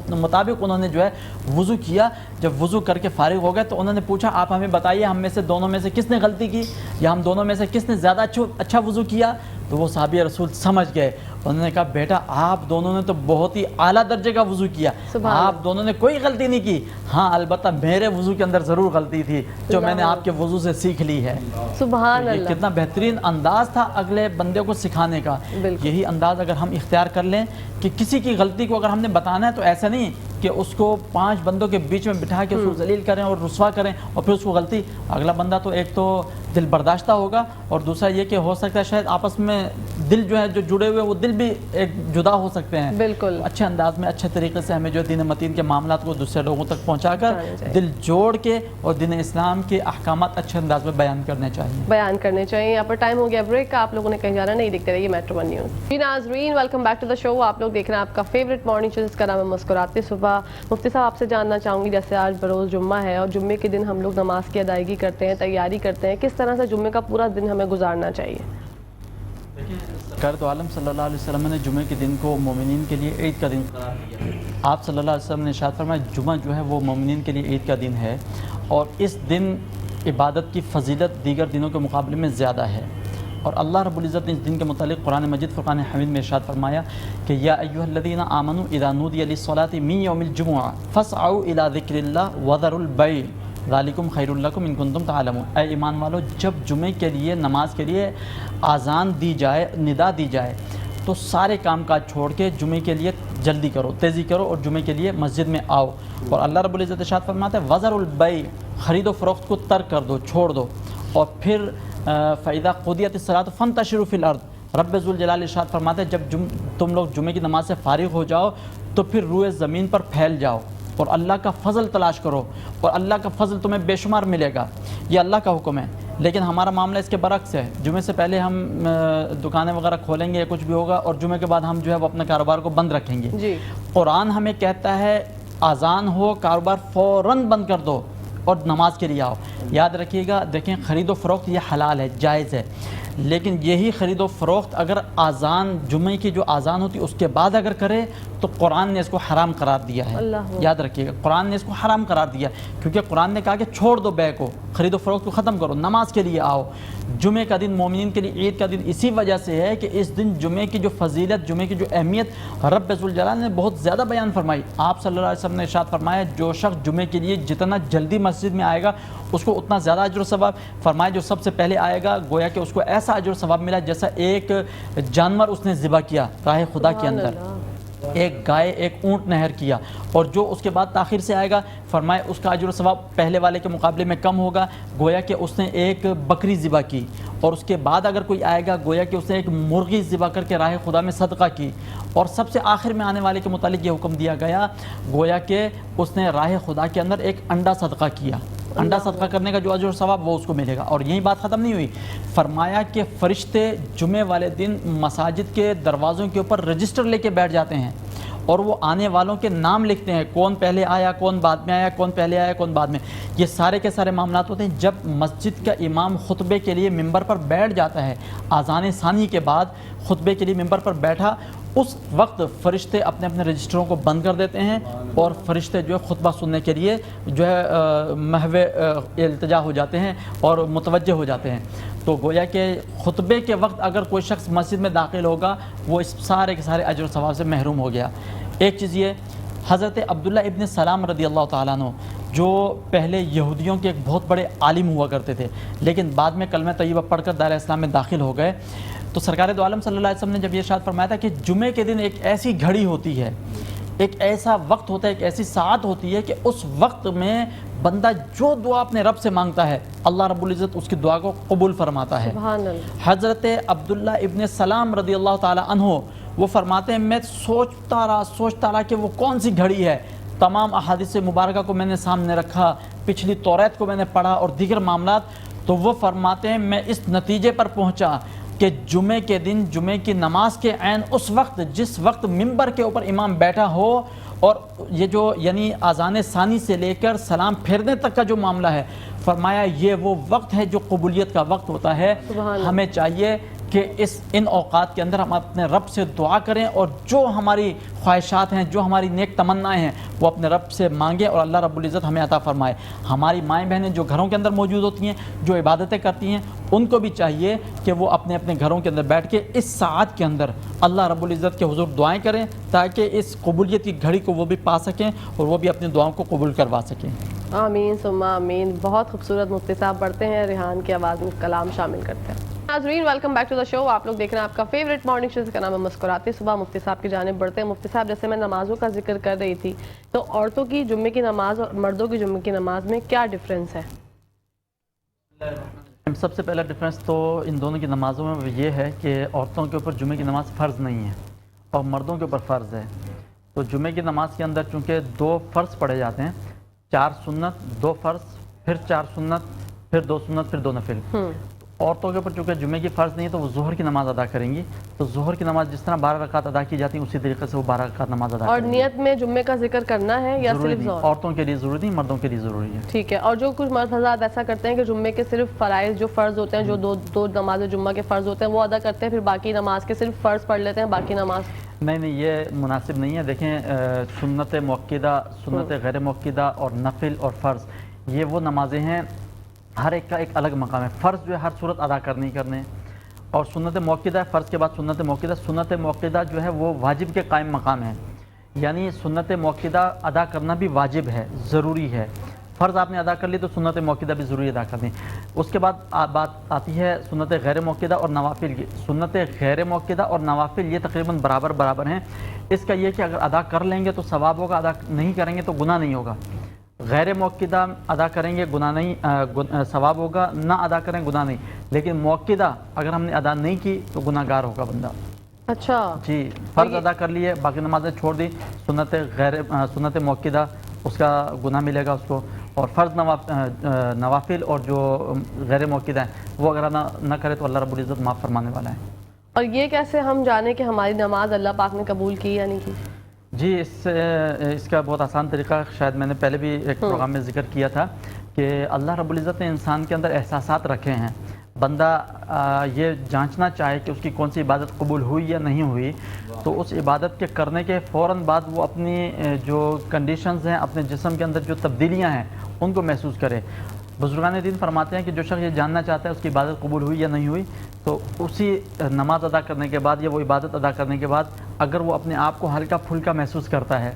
کے مطابق انہوں نے جو ہے وضو کیا۔ جب وضو کر کے فارغ ہو گئے تو انہوں نے پوچھا آپ ہمیں بتائیے ہم میں سے دونوں میں سے کس نے غلطی کی، یا ہم دونوں میں سے کس نے زیادہ اچھا وضو کیا؟ تو وہ صحابی رسول سمجھ گئے، انہوں نے کہا بیٹا آپ دونوں نے تو بہت ہی اعلیٰ درجے کا وضو کیا، آپ دونوں نے کوئی غلطی نہیں کی، ہاں البتہ میرے وضو کے اندر ضرور غلطی تھی جو میں نے آپ کے وضو سے سیکھ لی ہے۔ سبحان اللہ، کتنا بہترین انداز تھا اگلے بندے کو سکھانے کا۔ یہی انداز اگر ہم اختیار کر لیں کہ کسی کی غلطی کو اگر ہم نے بتانا ہے تو ایسا نہیں کہ اس کو 5 بندوں کے بیچ میں بٹھا کے اس کو ذلیل کریں اور رسوا کریں اور پھر اس کو غلطی، اگلا بندہ تو ایک تو دل برداشتہ ہوگا اور دوسرا یہ کہ ہو سکتا ہے شاید آپس میں دل جو ہے جو جڑے ہوئے وہ دل بھی ایک جدا ہو سکتے ہیں۔ بالکل اچھے انداز میں اچھے طریقے سے ہمیں جو دین متین کے معاملات کو دوسرے لوگوں تک پہنچا کر دل جوڑ کے اور دین اسلام کے احکامات اچھے انداز میں بیان کرنے چاہیے۔ یہاں پر ٹائم ہو گیا بریک کا، آپ لوگوں نے کہیں جانا نہیں، دیکھتے رہیے میٹرو ون نیوز۔ جی ناظرین، welcome back to the show. آپ لوگ دیکھ رہے ہیں آپ کا فیوریٹ مارننگ شو جس کا نام ہے مسکراتے صبح۔ مفتی صاحب آپ سے جاننا چاہوں گی، جیسے آج بروز جمعہ ہے اور جمعے کے دن ہم لوگ نماز کی ادائیگی کرتے ہیں، تیاری کرتے ہیں، کس طرح سے جمعے کا پورا دن ہمیں گزارنا چاہیے؟ سرکار دو عالم صلی اللہ علیہ وسلم نے جمعے کے دن کو مومنین کے لیے عید کا دن قرار دیا۔ آپ صلی اللہ علیہ وسلم نے ارشاد فرمایا جمعہ جو ہے وہ مومنین کے لیے عید کا دن ہے، اور اس دن عبادت کی فضیلت دیگر دنوں کے مقابلے میں زیادہ ہے۔ اور اللہ رب العزت نے اس دن کے متعلق قرآن مجید فرقان حمید میں ارشاد فرمایا کہ یا ایھا الذین آمنوا اذا نودی للصلاۃ من یوم الجمعہ فاسعوا الی ذکر اللہ وذروا البیع ذالکم خیر لکم ان کنتم تعلمون۔ اے ایمان والو، جب جمعے کے لیے نماز کے لیے آذان دی جائے، ندا دی جائے تو سارے کام کاج چھوڑ کے جمعے کے لیے جلدی کرو، تیزی کرو اور جمعے کے لیے مسجد میں آؤ۔ اور اللہ رب العزت ارشاد فرماتا ہے وذروا البیع، خرید و فروخت کو ترک کر دو، چھوڑ دو۔ اور پھر فَإِذَا قُضِيَتِ الصَّلَاةُ فَانتَشِرُوا فِي الْأَرْضِ، رب ذوالجلال ارشاد فرماتے ہیں جب تم لوگ جمعے کی نماز سے فارغ ہو جاؤ تو پھر روئے زمین پر پھیل جاؤ اور اللہ کا فضل تلاش کرو، اور اللہ کا فضل تمہیں بے شمار ملے گا۔ یہ اللہ کا حکم ہے، لیکن ہمارا معاملہ اس کے برعکس ہے۔ جمعے سے پہلے ہم دکانیں وغیرہ کھولیں گے یا کچھ بھی ہوگا، اور جمعے کے بعد ہم جو ہے وہ اپنے کاروبار کو بند رکھیں گے۔ جی، قرآن ہمیں کہتا ہے آذان ہو کاروبار فوراً بند کر دو، اور نماز کے لیے آؤ۔ یاد رکھیے گا، دیکھیں خرید و فروخت یہ حلال ہے، جائز ہے، لیکن یہی خرید و فروخت اگر آذان جمعے کی جو آذان ہوتی ہے اس کے بعد اگر کرے تو قرآن نے اس کو حرام قرار دیا ہے۔ یاد رکھیے گا، قرآن نے اس کو حرام قرار دیا، کیونکہ قرآن نے کہا کہ چھوڑ دو بے کو، خرید و فروخت کو ختم کرو، نماز کے لیے آؤ۔ جمعے کا دن مومنین کے لیے عید کا دن اسی وجہ سے ہے کہ اس دن جمعے کی جو فضیلت، جمعے کی جو اہمیت رب ذوالجلال نے بہت زیادہ بیان فرمائی۔ آپ صلی اللہ علیہ وسلم نے ارشاد فرمایا جو شخص جمعے کے لیے جتنا جلدی مسجد میں آئے گا اس کو اتنا زیادہ اجر و ثواب۔ فرمایا جو سب سے پہلے آئے گا گویا کہ اس کو ایسا اجر و ثواب ملا جیسا ایک جانور اس نے ذبح کیا راہ خدا کے اندر، ایک گائے ایک اونٹ نہر کیا۔ اور جو اس کے بعد تاخیر سے آئے گا فرمایا اس کا اجر و ثواب پہلے والے کے مقابلے میں کم ہوگا، گویا کہ اس نے ایک بکری ذبح کی۔ اور اس کے بعد اگر کوئی آئے گا گویا کہ اس نے ایک مرغی ذبح کر کے راہ خدا میں صدقہ کی۔ اور سب سے آخر میں آنے والے کے متعلق یہ حکم دیا گیا گویا کہ اس نے راہ خدا کے اندر ایک انڈا صدقہ کیا۔ انڈا صدقہ کرنے کا جو اجر و ثواب وہ اس کو ملے گا۔ اور یہی بات ختم نہیں ہوئی، فرمایا کہ فرشتے جمعے والے دن مساجد کے دروازوں کے اوپر رجسٹر لے کے بیٹھ جاتے ہیں اور وہ آنے والوں کے نام لکھتے ہیں، کون پہلے آیا، کون بعد میں آیا، کون پہلے آیا، کون بعد میں۔ یہ سارے کے سارے معاملات ہوتے ہیں جب مسجد کا امام خطبے کے لیے ممبر پر بیٹھ جاتا ہے، اذان ثانی کے بعد خطبے کے لیے ممبر پر بیٹھا، اس وقت فرشتے اپنے اپنے رجسٹروں کو بند کر دیتے ہیں اور فرشتے جو ہے خطبہ سننے کے لیے جو ہے محو التجا ہو جاتے ہیں اور متوجہ ہو جاتے ہیں۔ تو گویا کہ خطبے کے وقت اگر کوئی شخص مسجد میں داخل ہوگا وہ اس سارے کے سارے اجر و ثواب سے محروم ہو گیا۔ ایک چیز یہ، حضرت عبداللہ ابن سلام رضی اللہ تعالیٰ عنہ جو پہلے یہودیوں کے ایک بہت بڑے عالم ہوا کرتے تھے لیکن بعد میں کلمہ طیبہ پڑھ کر دائرہ اسلام میں داخل ہو گئے، تو سرکار دو عالم صلی اللہ علیہ وسلم نے جب یہ ارشاد فرمایا تھا کہ جمعے کے دن ایک ایسی گھڑی ہوتی ہے، ایک ایسا وقت ہوتا ہے، ایک ایسی ساعت ہوتی ہے کہ اس وقت میں بندہ جو دعا اپنے رب سے مانگتا ہے اللہ رب العزت اس کی دعا کو قبول فرماتا ہے۔ سبحان اللہ۔ حضرت عبداللہ ابن سلام رضی اللہ تعالی عنہ وہ فرماتے ہیں میں سوچتا رہا کہ وہ کون سی گھڑی ہے، تمام احادیث مبارکہ کو میں نے سامنے رکھا، پچھلی توریت کو میں نے پڑھا اور دیگر معاملات، تو وہ فرماتے ہیں میں اس نتیجے پر پہنچا کہ جمعے کے دن جمعے کی نماز کے عین اس وقت جس وقت ممبر کے اوپر امام بیٹھا ہو اور یہ جو یعنی اذان ثانی سے لے کر سلام پھیرنے تک کا جو معاملہ ہے، فرمایا یہ وہ وقت ہے جو قبولیت کا وقت ہوتا ہے۔ ہمیں چاہیے کہ ان اوقات کے اندر ہم اپنے رب سے دعا کریں اور جو ہماری خواہشات ہیں، جو ہماری نیک تمنائیں ہیں وہ اپنے رب سے مانگیں اور اللہ رب العزت ہمیں عطا فرمائے۔ ہماری مائیں بہنیں جو گھروں کے اندر موجود ہوتی ہیں، جو عبادتیں کرتی ہیں، ان کو بھی چاہیے کہ وہ اپنے اپنے گھروں کے اندر بیٹھ کے اس ساعت کے اندر اللہ رب العزت کے حضور دعائیں کریں تاکہ اس قبولیت کی گھڑی کو وہ بھی پا سکیں اور وہ بھی اپنی دعاؤں کو قبول کروا سکیں۔ آمین ثم آمین۔ بہت خوبصورت مفتی صاحب پڑھتے ہیں، ریحان کی آواز میں کلام شامل کرتے ہیں۔ ناظرین welcome back to the show, آپ لوگ دیکھ رہے ہیں آپ کا فیوریٹ مارننگ شو جس کا نام ہے مسکراتے صبح۔ مفتی صاحب کی جانب بڑھتے ہیں۔ مفتی صاحب جیسے میں نمازوں کا ذکر کر رہی تھی تو عورتوں کی جمعے کی نماز اور مردوں کی جمعے کی نماز میں کیا ڈفرینس ہے؟ سب سے پہلا ڈفرینس تو ان دونوں کی نمازوں میں یہ ہے کہ عورتوں کے اوپر جمعے کی نماز فرض نہیں ہے اور مردوں کے اوپر فرض ہے۔ تو جمعے کی نماز کے اندر چونکہ 2 فرض پڑھے جاتے ہیں، 4 سنت 2 فرض پھر 4 سنت پھر 2 سنت پھر 2 نفل۔ عورتوں کے اوپر چونکہ جمعے کی فرض نہیں ہے تو وہ ظہر کی نماز ادا کریں گی، تو ظہر کی نماز جس طرح 12 رکعت ادا کی جاتی ہیں اسی طریقے سے وہ 12 رکعت نماز ادا اور کریں گی۔ نیت میں جمعے کا ذکر کرنا ہے یا صرف ظہر؟ عورتوں کے لیے ضروری نہیں، مردوں کے لیے ضروری ہے۔ ٹھیک ہے۔ اور جو کچھ مرد حضرات ایسا کرتے ہیں کہ جمعے کے صرف فرائض جو فرض ہوتے ہیں، جو دو نماز جمعہ کے فرض ہوتے ہیں وہ ادا کرتے ہیں، پھر باقی نماز کے صرف فرض پڑھ لیتے ہیں، باقی نماز نہیں یہ مناسب نہیں ہے۔ دیکھیں سنت مؤکدہ، سنت غیر مؤکدہ اور نفل اور فرض یہ وہ نمازیں ہیں، ہر ایک کا ایک الگ مقام ہے۔ فرض جو ہے ہر صورت ادا کرنے اور سنت مؤکدہ ہے، فرض کے بعد سنت مؤکدہ۔ سنت مؤکدہ جو ہے وہ واجب کے قائم مقام ہے، یعنی سنت مؤکدہ ادا کرنا بھی واجب ہے، ضروری ہے۔ فرض آپ نے ادا کر لی تو سنت مؤکدہ بھی ضروری ادا کرنی۔ اس کے بعد بات آتی ہے سنت غیر مؤکدہ اور نوافل کی۔ سنت غیر مؤکدہ اور نوافل یہ تقریباً برابر ہیں۔ اس کا یہ کہ اگر ادا کر لیں گے تو ثواب ہوگا، ادا نہیں کریں گے تو گناہ نہیں ہوگا۔ غیر مؤکدہ ادا کریں گے گناہ نہیں، ثواب ہوگا، نہ ادا کریں گناہ نہیں، لیکن مؤکدہ اگر ہم نے ادا نہیں کی تو گناہ گار ہوگا بندہ۔ اچھا جی، فرض ادا کر لیے باقی نمازیں چھوڑ دی، سنت مؤکدہ اس کا گناہ ملے گا اس کو، اور فرض نوافل اور جو غیر مؤکدہ ہیں وہ اگر نہ کرے تو اللہ رب العزت معاف فرمانے والا ہے۔ اور یہ کیسے ہم جانیں کہ ہماری نماز اللہ پاک نے قبول کی یا نہیں کی؟ جی اس کا بہت آسان طریقہ شاید میں نے پہلے بھی ایک پروگرام میں ذکر کیا تھا کہ اللہ رب العزت نے انسان کے اندر احساسات رکھے ہیں. بندہ یہ جانچنا چاہے کہ اس کی کون سی عبادت قبول ہوئی یا نہیں ہوئی، تو اس عبادت کے کرنے کے فوراً بعد وہ اپنی جو کنڈیشنز ہیں، اپنے جسم کے اندر جو تبدیلیاں ہیں ان کو محسوس کرے. بزرگان دین فرماتے ہیں کہ جو شخص یہ جاننا چاہتا ہے اس کی عبادت قبول ہوئی یا نہیں ہوئی، تو اسی نماز ادا کرنے کے بعد یا وہ عبادت ادا کرنے کے بعد اگر وہ اپنے آپ کو ہلکا پھلکا محسوس کرتا ہے،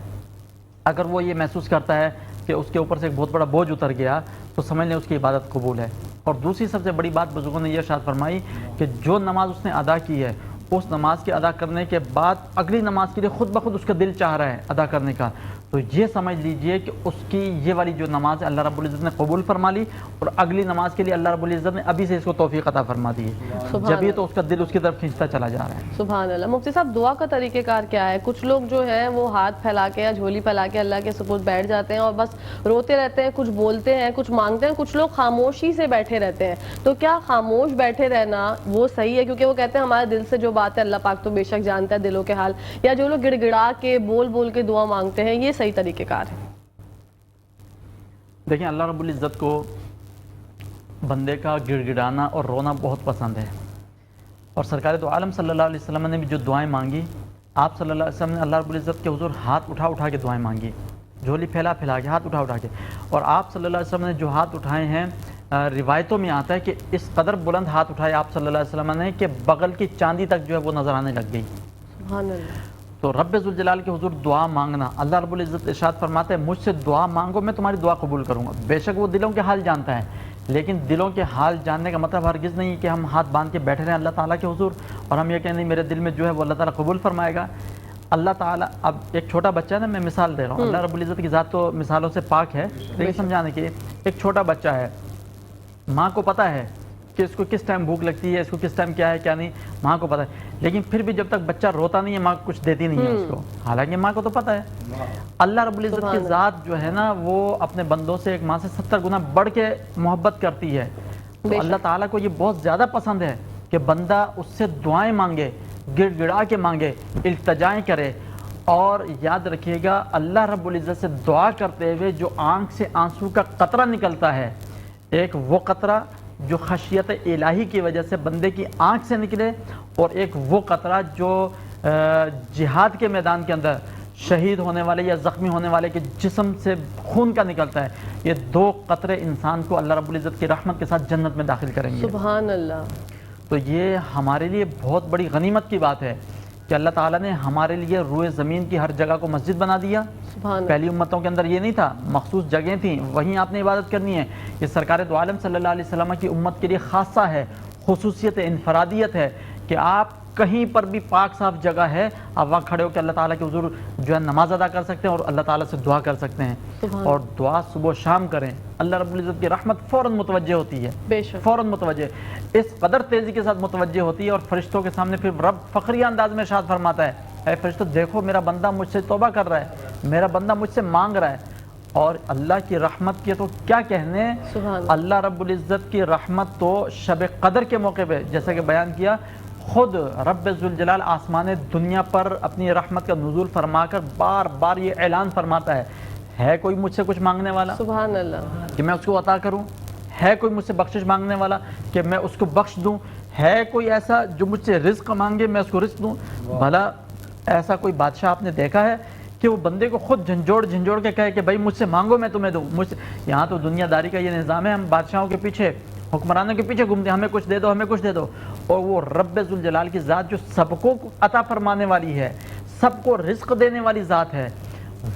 اگر وہ یہ محسوس کرتا ہے کہ اس کے اوپر سے ایک بہت بڑا بوجھ اتر گیا، تو سمجھ لیں اس کی عبادت قبول ہے. اور دوسری سب سے بڑی بات بزرگوں نے یہ ارشاد فرمائی کہ جو نماز اس نے ادا کی ہے، اس نماز کے ادا کرنے کے بعد اگلی نماز کے لیے خود بخود اس کا دل چاہ رہا ہے ادا کرنے کا، تو یہ سمجھ لیجئے کہ اس کی یہ والی جو نماز ہے اللہ رب العزت نے قبول فرما لی، اور اگلی نماز کے لیے اللہ رب العزت نے ابھی سے اس کو توفیق عطا فرما دی ہے. جبھی تو اس کا دل اس کی طرف کھینچتا چلا جا رہا ہے. سبحان اللہ. مفتی صاحب دعا کا طریقہ کار کیا ہے؟ کچھ لوگ جو ہیں وہ ہاتھ پھیلا کے یا جھولی پھیلا کے اللہ کے سپرد بیٹھ جاتے ہیں اور بس روتے رہتے ہیں، کچھ بولتے ہیں، کچھ مانگتے ہیں. کچھ لوگ خاموشی سے بیٹھے رہتے ہیں. تو کیا خاموش بیٹھے رہنا وہ صحیح ہے؟ کیونکہ وہ کہتے ہیں ہمارے دل سے جو بات ہے اللہ پاک تو بے شک جانتا ہے دلوں کے حال. یا جو لوگ گڑ گڑا کے بول بول کے دعا مانگتے ہیں، یہ صحیح طریقہ کار ہے؟ دیکھیں، اللہ رب العزت کو بندے کا گڑ گڑانا اور رونا بہت پسند ہے. اور سرکار دو عالم صلی اللہ علیہ وسلم نے بھی جو دعائیں مانگی، آپ صلی اللہ علیہ وسلم نے اللہ رب العزت کے حضور ہاتھ اٹھا اٹھا کے دعائیں مانگی، جھولی پھیلا پھیلا کے، ہاتھ اٹھا اٹھا کے. اور آپ صلی اللہ علیہ وسلم نے جو ہاتھ اٹھائے ہیں، روایتوں میں آتا ہے کہ اس قدر بلند ہاتھ اٹھائے آپ صلی اللہ علیہ وسلم نے کہ بغل کی چاندی تک جو ہے وہ نظر آنے لگ گئی. سبحان اللہ. تو رب ذوالجلال کے حضور دعا مانگنا، اللہ رب العزت ارشاد فرماتا ہے مجھ سے دعا مانگو میں تمہاری دعا قبول کروں گا. بے شک وہ دلوں کے حال جانتا ہے، لیکن دلوں کے حال جاننے کا مطلب ہرگز نہیں کہ ہم ہاتھ باندھ کے بیٹھے رہیں اللہ تعالیٰ کے حضور اور ہم یہ کہیں نہیں میرے دل میں جو ہے وہ اللہ تعالیٰ قبول فرمائے گا. اللہ تعالیٰ، اب ایک چھوٹا بچہ ہے نا، میں مثال دے رہا ہوں، اللہ رب العزت کی ذات تو مثالوں سے پاک ہے، لیکن سمجھانے کے ایک چھوٹا بچہ ہے، ماں کو پتہ ہے کہ اس کو کس ٹائم بھوک لگتی ہے، اس کو کس ٹائم کیا ہے کیا نہیں، ماں کو پتہ ہے. لیکن پھر بھی جب تک بچہ روتا نہیں ہے ماں کچھ دیتی نہیں ہے اس کو، حالانکہ ماں کو تو پتہ ہے. اللہ رب العزت کی ذات جو ہے نا وہ اپنے بندوں سے ایک ماں سے 70 گنا بڑھ کے محبت کرتی ہے. تو اللہ تعالیٰ کو یہ بہت زیادہ پسند ہے کہ بندہ اس سے دعائیں مانگے، گڑ گڑا کے مانگے، التجائیں کرے. اور یاد رکھیے گا اللہ رب العزت سے دعا کرتے ہوئے جو آنکھ سے آنسو کا قطرہ نکلتا ہے، ایک وہ قطرہ جو خشیت الہی کی وجہ سے بندے کی آنکھ سے نکلے، اور ایک وہ قطرہ جو جہاد کے میدان کے اندر شہید ہونے والے یا زخمی ہونے والے کے جسم سے خون کا نکلتا ہے، یہ دو قطرے انسان کو اللہ رب العزت کی رحمت کے ساتھ جنت میں داخل کریں گے. سبحان اللہ. تو یہ ہمارے لیے بہت بڑی غنیمت کی بات ہے کہ اللہ تعالیٰ نے ہمارے لیے روئے زمین کی ہر جگہ کو مسجد بنا دیا. پہلی امتوں کے اندر یہ نہیں تھا، مخصوص جگہیں تھیں، وہیں آپ نے عبادت کرنی ہے. یہ سرکار دو عالم صلی اللہ علیہ وسلم کی امت کے لیے خاصہ ہے، خصوصیت انفرادیت ہے کہ آپ کہیں پر بھی پاک صاف جگہ ہے، آپ وہاں کھڑے ہو کے اللہ تعالیٰ کے حضور جو ہے نماز ادا کر سکتے ہیں اور اللہ تعالیٰ سے دعا کر سکتے ہیں. اور دعا صبح و شام کریں، اللہ رب العزت کی رحمت فوراً متوجہ ہوتی ہے، فوراً متوجہ، اس قدر تیزی کے ساتھ متوجہ ہوتی ہے. اور فرشتوں کے سامنے پھر رب فخریہ انداز میں ارشاد فرماتا ہے، اے فرشتوں دیکھو میرا بندہ مجھ سے توبہ کر رہا ہے، میرا بندہ مجھ سے مانگ رہا ہے. اور اللہ کی رحمت کی تو کیا کہنے، اللہ رب العزت کی رحمت تو شب قدر کے موقع پہ جیسا کہ بیان کیا، خود رب ذوالجلال آسمان دنیا پر اپنی رحمت کا نزول فرما کر بار بار یہ اعلان فرماتا ہے کوئی مجھ سے کچھ مانگنے والا سبحان اللہ کہ میں اس کو عطا کروں، ہے کوئی مجھ سے بخشش مانگنے والا کہ میں اس کو بخش دوں، ہے کوئی ایسا جو مجھ سے رزق مانگے میں اس کو رزق دوں. بھلا ایسا کوئی بادشاہ آپ نے دیکھا ہے کہ وہ بندے کو خود جھنجھوڑ کے کہے کہ بھائی مجھ سے مانگو میں تمہیں دوں؟ یہاں تو دنیا داری کا یہ نظام ہے، ہم بادشاہوں کے پیچھے، حکمرانوں کے پیچھے گھومتے ہیں، ہمیں کچھ دے دو، ہمیں کچھ دے دو. اور وہ رب ذوالجلال کی ذات جو سب کو عطا فرمانے والی ہے، سب کو رزق دینے والی ذات ہے،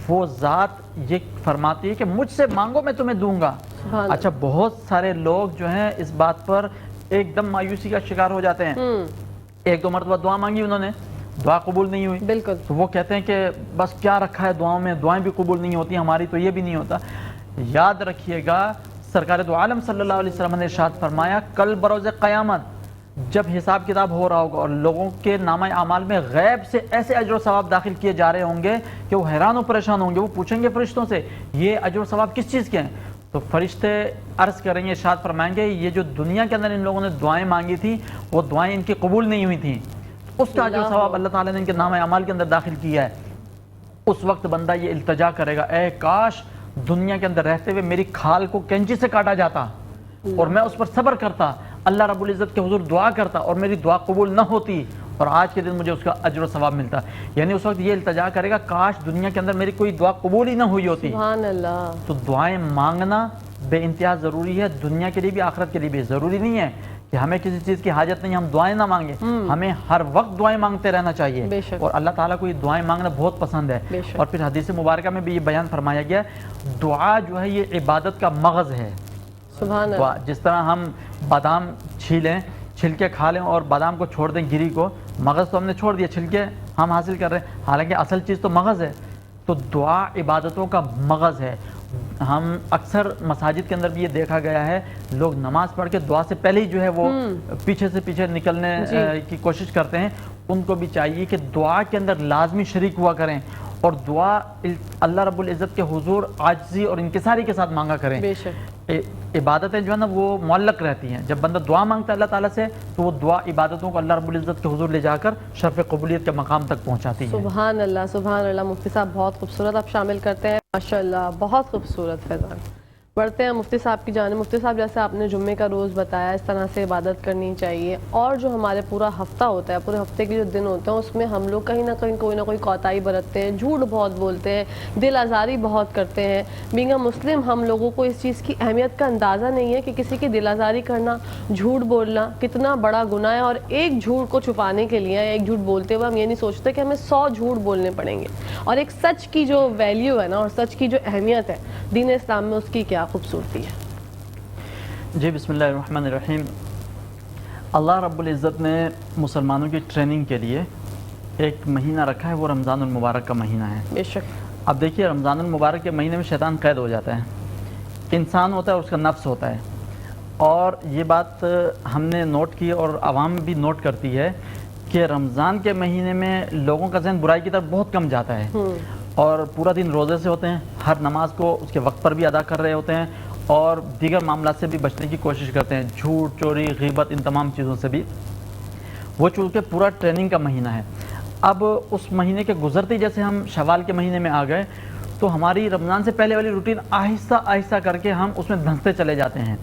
وہ ذات یہ فرماتی ہے کہ مجھ سے مانگو میں تمہیں دوں گا. اچھا، بہت سارے لوگ جو ہیں اس بات پر ایک دم مایوسی کا شکار ہو جاتے ہیں. ایک دو مرتبہ دعا مانگی انہوں نے، دعا قبول نہیں ہوئی، بالکل، تو وہ کہتے ہیں کہ بس کیا رکھا ہے دعاؤں میں، دعائیں بھی قبول نہیں ہوتی ہماری تو یہ بھی نہیں ہوتا. یاد رکھیے گا سرکار دو عالم صلی اللہ علیہ وسلم نے ارشاد فرمایا کل بروز قیامت جب حساب کتاب ہو رہا ہوگا اور لوگوں کے نامہ اعمال میں غیب سے ایسے اجر و ثواب داخل کیے جا رہے ہوں گے کہ وہ حیران و پریشان ہوں گے. وہ پوچھیں گے فرشتوں سے یہ اجر و ثواب کس چیز کے ہیں؟ تو فرشتے عرض کریں گے، ارشاد فرمائیں گے یہ جو دنیا کے اندر ان لوگوں نے دعائیں مانگی تھیں وہ دعائیں ان کی قبول نہیں ہوئی تھیں، اس کا اجر و ثواب اللہ تعالیٰ نے ان کے نامہ اعمال کے اندر داخل کیا ہے. اس وقت بندہ یہ التجا کرے گا، اے کاش دنیا کے اندر رہتے ہوئے میری کھال کو کینچی سے کاٹا جاتا اور میں اس پر صبر کرتا، اللہ رب العزت کے حضور دعا کرتا اور میری دعا قبول نہ ہوتی اور آج کے دن مجھے اس کا اجر و ثواب ملتا، یعنی اس وقت یہ التجا کرے گا کاش دنیا کے اندر میری کوئی دعا قبول ہی نہ ہوئی ہوتی۔ سبحان اللہ۔ تو دعائیں مانگنا بے انتہا ضروری ہے، دنیا کے لیے بھی آخرت کے لیے بھی۔ ضروری نہیں ہے کہ ہمیں کسی چیز کی حاجت نہیں ہم دعائیں نہ مانگیں، ہمیں ہر وقت دعائیں مانگتے رہنا بے چاہیے، شک۔ اور اللہ تعالیٰ کو یہ دعائیں مانگنا بہت پسند ہے۔ بے شک۔ اور پھر حدیث مبارکہ میں بھی یہ بیان فرمایا گیا ہے دعا جو ہے یہ عبادت کا مغز ہے۔ سبحان دعا اللہ۔ جس طرح ہم بادام چھیلیں، چھلکے کھا لیں اور بادام کو چھوڑ دیں گری کو، مغز تو ہم نے چھوڑ دیا، چھلکے ہم حاصل کر رہے ہیں، حالانکہ اصل چیز تو مغز ہے۔ تو دعا عبادتوں کا مغز ہے۔ ہم اکثر مساجد کے اندر بھی یہ دیکھا گیا ہے لوگ نماز پڑھ کے دعا سے پہلے ہی جو ہے وہ پیچھے سے پیچھے نکلنے کی کوشش کرتے ہیں۔ ان کو بھی چاہیے کہ دعا کے اندر لازمی شریک ہوا کریں اور دعا اللہ رب العزت کے حضور عاجزی اور انکساری کے ساتھ مانگا کریں۔ بے شک۔ عبادتیں جو ہے نا وہ معلق رہتی ہیں، جب بندہ دعا مانگتا ہے اللہ تعالیٰ سے تو وہ دعا عبادتوں کو اللہ رب العزت کے حضور لے جا کر شرف قبولیت کے مقام تک پہنچاتی ہے۔ سبحان اللہ، سبحان اللہ۔ مفتی صاحب بہت خوبصورت آپ شامل کرتے ہیں، ماشاءاللہ بہت خوبصورت فیضان۔ بڑھتے ہیں مفتی صاحب کی جانب۔ مفتی صاحب جیسے آپ نے جمعے کا روز بتایا اس طرح سے عبادت کرنی چاہیے، اور جو ہمارے پورا ہفتہ ہوتا ہے، پورے ہفتے کے جو دن ہوتے ہیں اس میں ہم لوگ کہیں نہ کہیں کوئی نہ کوئی کوتاہی برتتے ہیں، جھوٹ بہت بولتے ہیں، دل آزاری بہت کرتے ہیں۔ بینگ اے مسلم ہم لوگوں کو اس چیز کی اہمیت کا اندازہ نہیں ہے کہ کسی کی دل آزاری کرنا، جھوٹ بولنا کتنا بڑا گناہ ہے، اور ایک جھوٹ کو چھپانے کے لیے ایک جھوٹ بولتے ہوئے ہم یہ نہیں سوچتے کہ ہمیں 100 جھوٹ بولنے پڑیں گے، اور ایک سچ کی جو ویلیو ہے نا اور سچ کی جو اہمیت ہے دین اسلام میں، اس کی کیا خوبصورتی ہے۔ جی بسم اللہ الرحمن الرحیم۔ اللہ رب العزت نے مسلمانوں کی ٹریننگ کے لیے ایک مہینہ رکھا ہے، وہ رمضان المبارک کا مہینہ ہے۔ بے شک۔ اب دیکھیے رمضان المبارک کے مہینے میں شیطان قید ہو جاتا ہے، انسان ہوتا ہے اور اس کا نفس ہوتا ہے، اور یہ بات ہم نے نوٹ کی اور عوام بھی نوٹ کرتی ہے کہ رمضان کے مہینے میں لوگوں کا ذہن برائی کی طرف بہت کم جاتا ہے، اور پورا دن روزے سے ہوتے ہیں، ہر نماز کو اس کے وقت پر بھی ادا کر رہے ہوتے ہیں، اور دیگر معاملات سے بھی بچنے کی کوشش کرتے ہیں، جھوٹ چوری غیبت ان تمام چیزوں سے بھی، وہ چونکہ پورا ٹریننگ کا مہینہ ہے۔ اب اس مہینے کے گزرتے جیسے ہم شوال کے مہینے میں آ گئے تو ہماری رمضان سے پہلے والی روٹین آہستہ آہستہ کر کے ہم اس میں دھنستے چلے جاتے ہیں،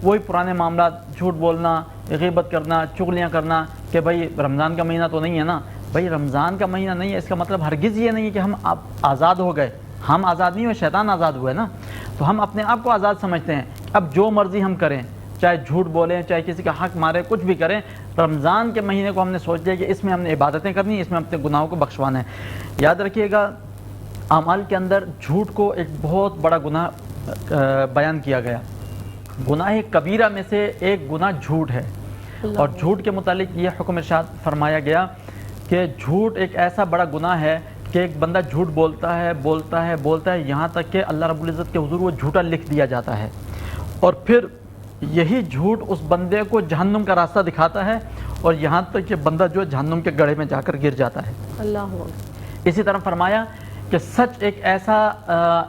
وہی پرانے معاملات، جھوٹ بولنا، غیبت کرنا، چغلیاں کرنا کہ بھائی رمضان کا مہینہ تو نہیں ہے نا۔ بھائی رمضان کا مہینہ نہیں ہے اس کا مطلب ہرگز یہ نہیں ہے کہ ہم آزاد ہو گئے، ہم آزاد نہیں ہوئے، شیطان آزاد ہوئے نا، تو ہم اپنے آپ کو آزاد سمجھتے ہیں، اب جو مرضی ہم کریں، چاہے جھوٹ بولیں، چاہے کسی کا حق مارے، کچھ بھی کریں، رمضان کے مہینے کو ہم نے سوچ لیا کہ اس میں ہم نے عبادتیں کرنی ہیں، اس میں اپنے گناہوں کو بخشوانا ہے۔ یاد رکھیے گا اعمال کے اندر جھوٹ کو ایک بہت بڑا گناہ بیان کیا گیا، گناہ کبیرہ میں سے ایک گناہ جھوٹ ہے، اور جھوٹ کے متعلق یہ حکم ارشاد فرمایا گیا کہ جھوٹ ایک ایسا بڑا گناہ ہے کہ ایک بندہ جھوٹ بولتا ہے بولتا ہے بولتا ہے یہاں تک کہ اللہ رب العزت کے حضور وہ جھوٹا لکھ دیا جاتا ہے، اور پھر یہی جھوٹ اس بندے کو جہنم کا راستہ دکھاتا ہے، اور یہاں تک کہ بندہ جو ہے جہنم کے گڑھے میں جا کر گر جاتا ہے۔ اللہ اسی طرح فرمایا کہ سچ ایک ایسا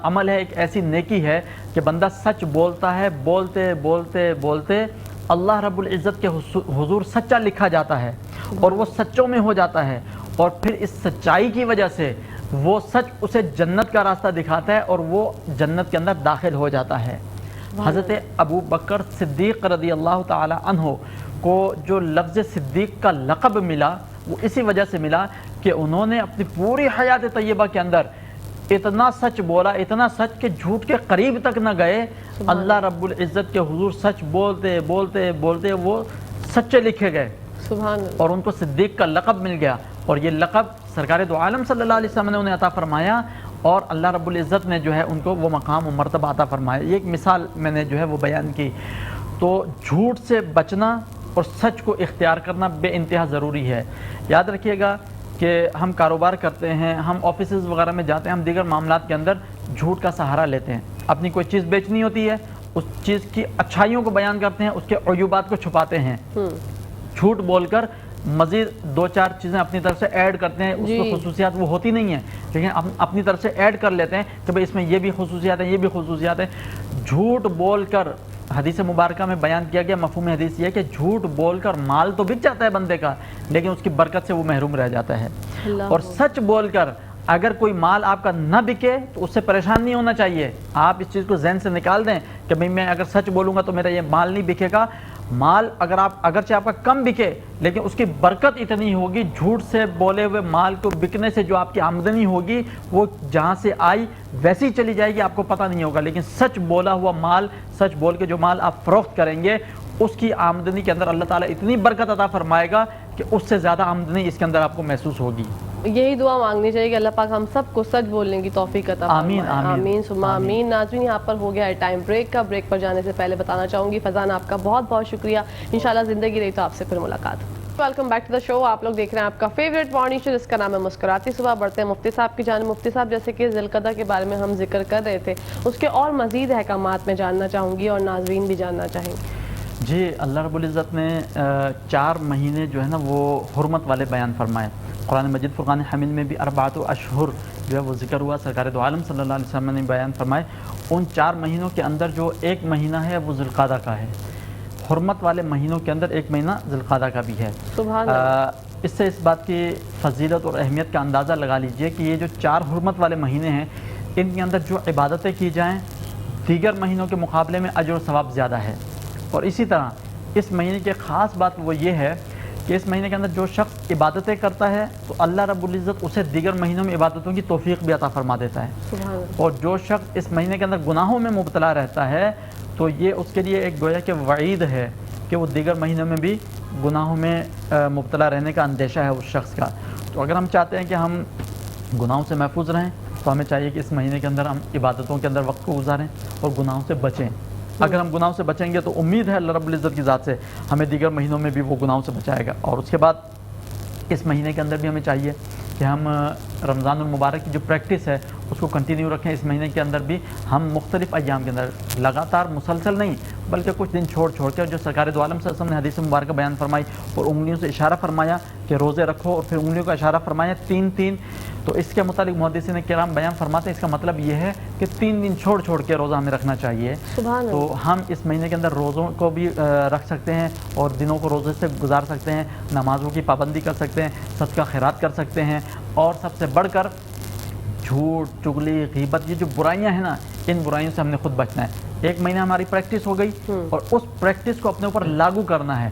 عمل ہے، ایک ایسی نیکی ہے کہ بندہ سچ بولتا ہے، بولتے بولتے بولتے اللہ رب العزت کے حضور سچا لکھا جاتا ہے، اور وہ سچوں میں ہو جاتا ہے، اور پھر اس سچائی کی وجہ سے وہ سچ اسے جنت کا راستہ دکھاتا ہے اور وہ جنت کے اندر داخل ہو جاتا ہے۔ حضرت ابو بکر صدیق رضی اللہ تعالی عنہ کو جو لفظ صدیق کا لقب ملا وہ اسی وجہ سے ملا کہ انہوں نے اپنی پوری حیات طیبہ کے اندر اتنا سچ بولا، اتنا سچ کہ جھوٹ کے قریب تک نہ گئے۔ اللہ رب العزت کے حضور سچ بولتے بولتے بولتے وہ سچے لکھے گئے، سبحان اللہ، اور ان کو صدیق کا لقب مل گیا، اور یہ لقب سرکار دو عالم صلی اللہ علیہ وسلم نے انہیں عطا فرمایا، اور اللہ رب العزت نے جو ہے ان کو وہ مقام و مرتبہ عطا فرمایا۔ یہ ایک مثال میں نے جو ہے وہ بیان کی۔ تو جھوٹ سے بچنا اور سچ کو اختیار کرنا بے انتہا ضروری ہے۔ یاد رکھیے گا کہ ہم کاروبار کرتے ہیں، ہم آفیسز وغیرہ میں جاتے ہیں، ہم دیگر معاملات کے اندر جھوٹ کا سہارا لیتے ہیں، اپنی کوئی چیز بیچنی ہوتی ہے اس چیز کی اچھائیوں کو بیان کرتے ہیں، اس کے عیوبات کو چھپاتے ہیں، جھوٹ بول کر مزید دو چار چیزیں اپنی طرف سے ایڈ کرتے ہیں، اس کی خصوصیات وہ ہوتی نہیں ہیں لیکن ہم اپنی طرف سے ایڈ کر لیتے ہیں کہ بھئی اس میں یہ بھی خصوصیات ہیں، یہ بھی خصوصیات ہیں۔ جھوٹ بول کر حدیث مبارکہ میں بیان کیا گیا، مفہوم حدیث یہ ہے کہ جھوٹ بول کر مال تو بک جاتا ہے بندے کا لیکن اس کی برکت سے وہ محروم رہ جاتا ہے، اور سچ بول کر اگر کوئی مال آپ کا نہ بکے تو اس سے پریشان نہیں ہونا چاہیے. آپ اس چیز کو ذہن سے نکال دیں کہ بھئی میں اگر سچ بولوں گا تو میرا یہ مال نہیں بکے گا. مال اگرچہ آپ کا کم بکے لیکن اس کی برکت اتنی ہوگی, جھوٹ سے بولے ہوئے مال کو بکنے سے جو آپ کی آمدنی ہوگی وہ جہاں سے آئی ویسے ہی چلی جائے گی, آپ کو پتہ نہیں ہوگا. لیکن سچ بولا ہوا مال, سچ بول کے جو مال آپ فروخت کریں گے اس کی آمدنی کے اندر اللہ تعالیٰ اتنی برکت عطا فرمائے گا کہ اس سے زیادہ آمدنی اس کے اندر آپ کو محسوس ہوگی. یہی دعا مانگنی چاہیے کہ اللہ پاک ہم سب کو سچ بولنے کی توفیق عطا فرمائے. آمین آمین آمین ثم آمین. ناظرین یہاں پر ہو گیا ہے ٹائم بریک کا. بریک پر جانے سے پہلے بتانا چاہوں گی فضان آپ کا بہت بہت شکریہ. انشاءاللہ زندگی رہی تو آپ سے پھر ملاقات. Welcome back to the show. آپ لوگ دیکھ رہے ہیں آپ کا فیوریٹ مارننگ شو جس کا نام ہے مسکراتی صبح. بڑھتے ہیں مفتی صاحب کی جانب. مفتی صاحب جیسے کہ ذی القعدہ کے بارے میں ہم ذکر کر رہے تھے, اس کے اور مزید احکامات میں جاننا چاہوں گی اور ناظرین بھی جاننا چاہیں گے. جی, اللہ رب العزت نے 4 مہینے جو ہے نا وہ حرمت والے بیان فرمائے. قرآن مجید فرقان حمید میں بھی 4 اشہر جو ہے وہ ذکر ہوا. سرکار دو عالم صلی اللہ علیہ وسلم نے بیان فرمائے. ان 4 مہینوں کے اندر جو ایک مہینہ ہے وہ ذی القعدہ کا ہے. حرمت والے مہینوں کے اندر ایک مہینہ ذی القعدہ کا بھی ہے. سبحان اللہ. اس سے اس بات کی فضیلت اور اہمیت کا اندازہ لگا لیجئے کہ یہ جو 4 حرمت والے مہینے ہیں ان کے اندر جو عبادتیں کی جائیں دیگر مہینوں کے مقابلے میں اجر و ثواب زیادہ ہے. اور اسی طرح اس مہینے کی خاص بات وہ یہ ہے کہ اس مہینے کے اندر جو شخص عبادتیں کرتا ہے تو اللہ رب العزت اسے دیگر مہینوں میں عبادتوں کی توفیق بھی عطا فرما دیتا ہے. سبحان اللہ. اور جو شخص اس مہینے کے اندر گناہوں میں مبتلا رہتا ہے تو یہ اس کے لیے ایک گویا کہ وعید ہے کہ وہ دیگر مہینوں میں بھی گناہوں میں مبتلا رہنے کا اندیشہ ہے اس شخص کا. تو اگر ہم چاہتے ہیں کہ ہم گناہوں سے محفوظ رہیں تو ہمیں چاہیے کہ اس مہینے کے اندر ہم عبادتوں کے اندر وقت کو گزاریں اور گناہوں سے بچیں. اگر ہم گناہوں سے بچیں گے تو امید ہے اللہ رب العزت کی ذات سے ہمیں دیگر مہینوں میں بھی وہ گناہوں سے بچائے گا. اور اس کے بعد اس مہینے کے اندر بھی ہمیں چاہیے کہ ہم رمضان المبارک کی جو پریکٹس ہے اس کو کنٹینیو رکھیں. اس مہینے کے اندر بھی ہم مختلف ایام کے اندر لگاتار مسلسل نہیں بلکہ کچھ دن چھوڑ کے, جو سرکار دو عالم صلی اللہ علیہ وسلم نے حدیث مبارکہ بیان فرمائی اور انگلیوں سے اشارہ فرمایا کہ روزے رکھو اور پھر انگلیوں کا اشارہ فرمایا 3 تو اس کے متعلق محدثین کرام بیان فرماتے ہیں اس کا مطلب یہ ہے کہ 3 دن چھوڑ کے روزہ ہمیں رکھنا چاہیے. تو ہم اس مہینے کے اندر روزوں کو بھی رکھ سکتے ہیں اور دنوں کو روزے سے گزار سکتے ہیں, نمازوں کی پابندی کر سکتے ہیں, صدقہ خیرات کر سکتے ہیں. اور سب سے بڑھ کر جھوٹ, چغلی, غیبت, یہ جو برائیاں ہیں نا ان برائیوں سے ہم نے خود بچنا ہے. ایک مہینہ ہماری پریکٹس ہو گئی اور اس پریکٹس کو اپنے اوپر لاگو کرنا ہے.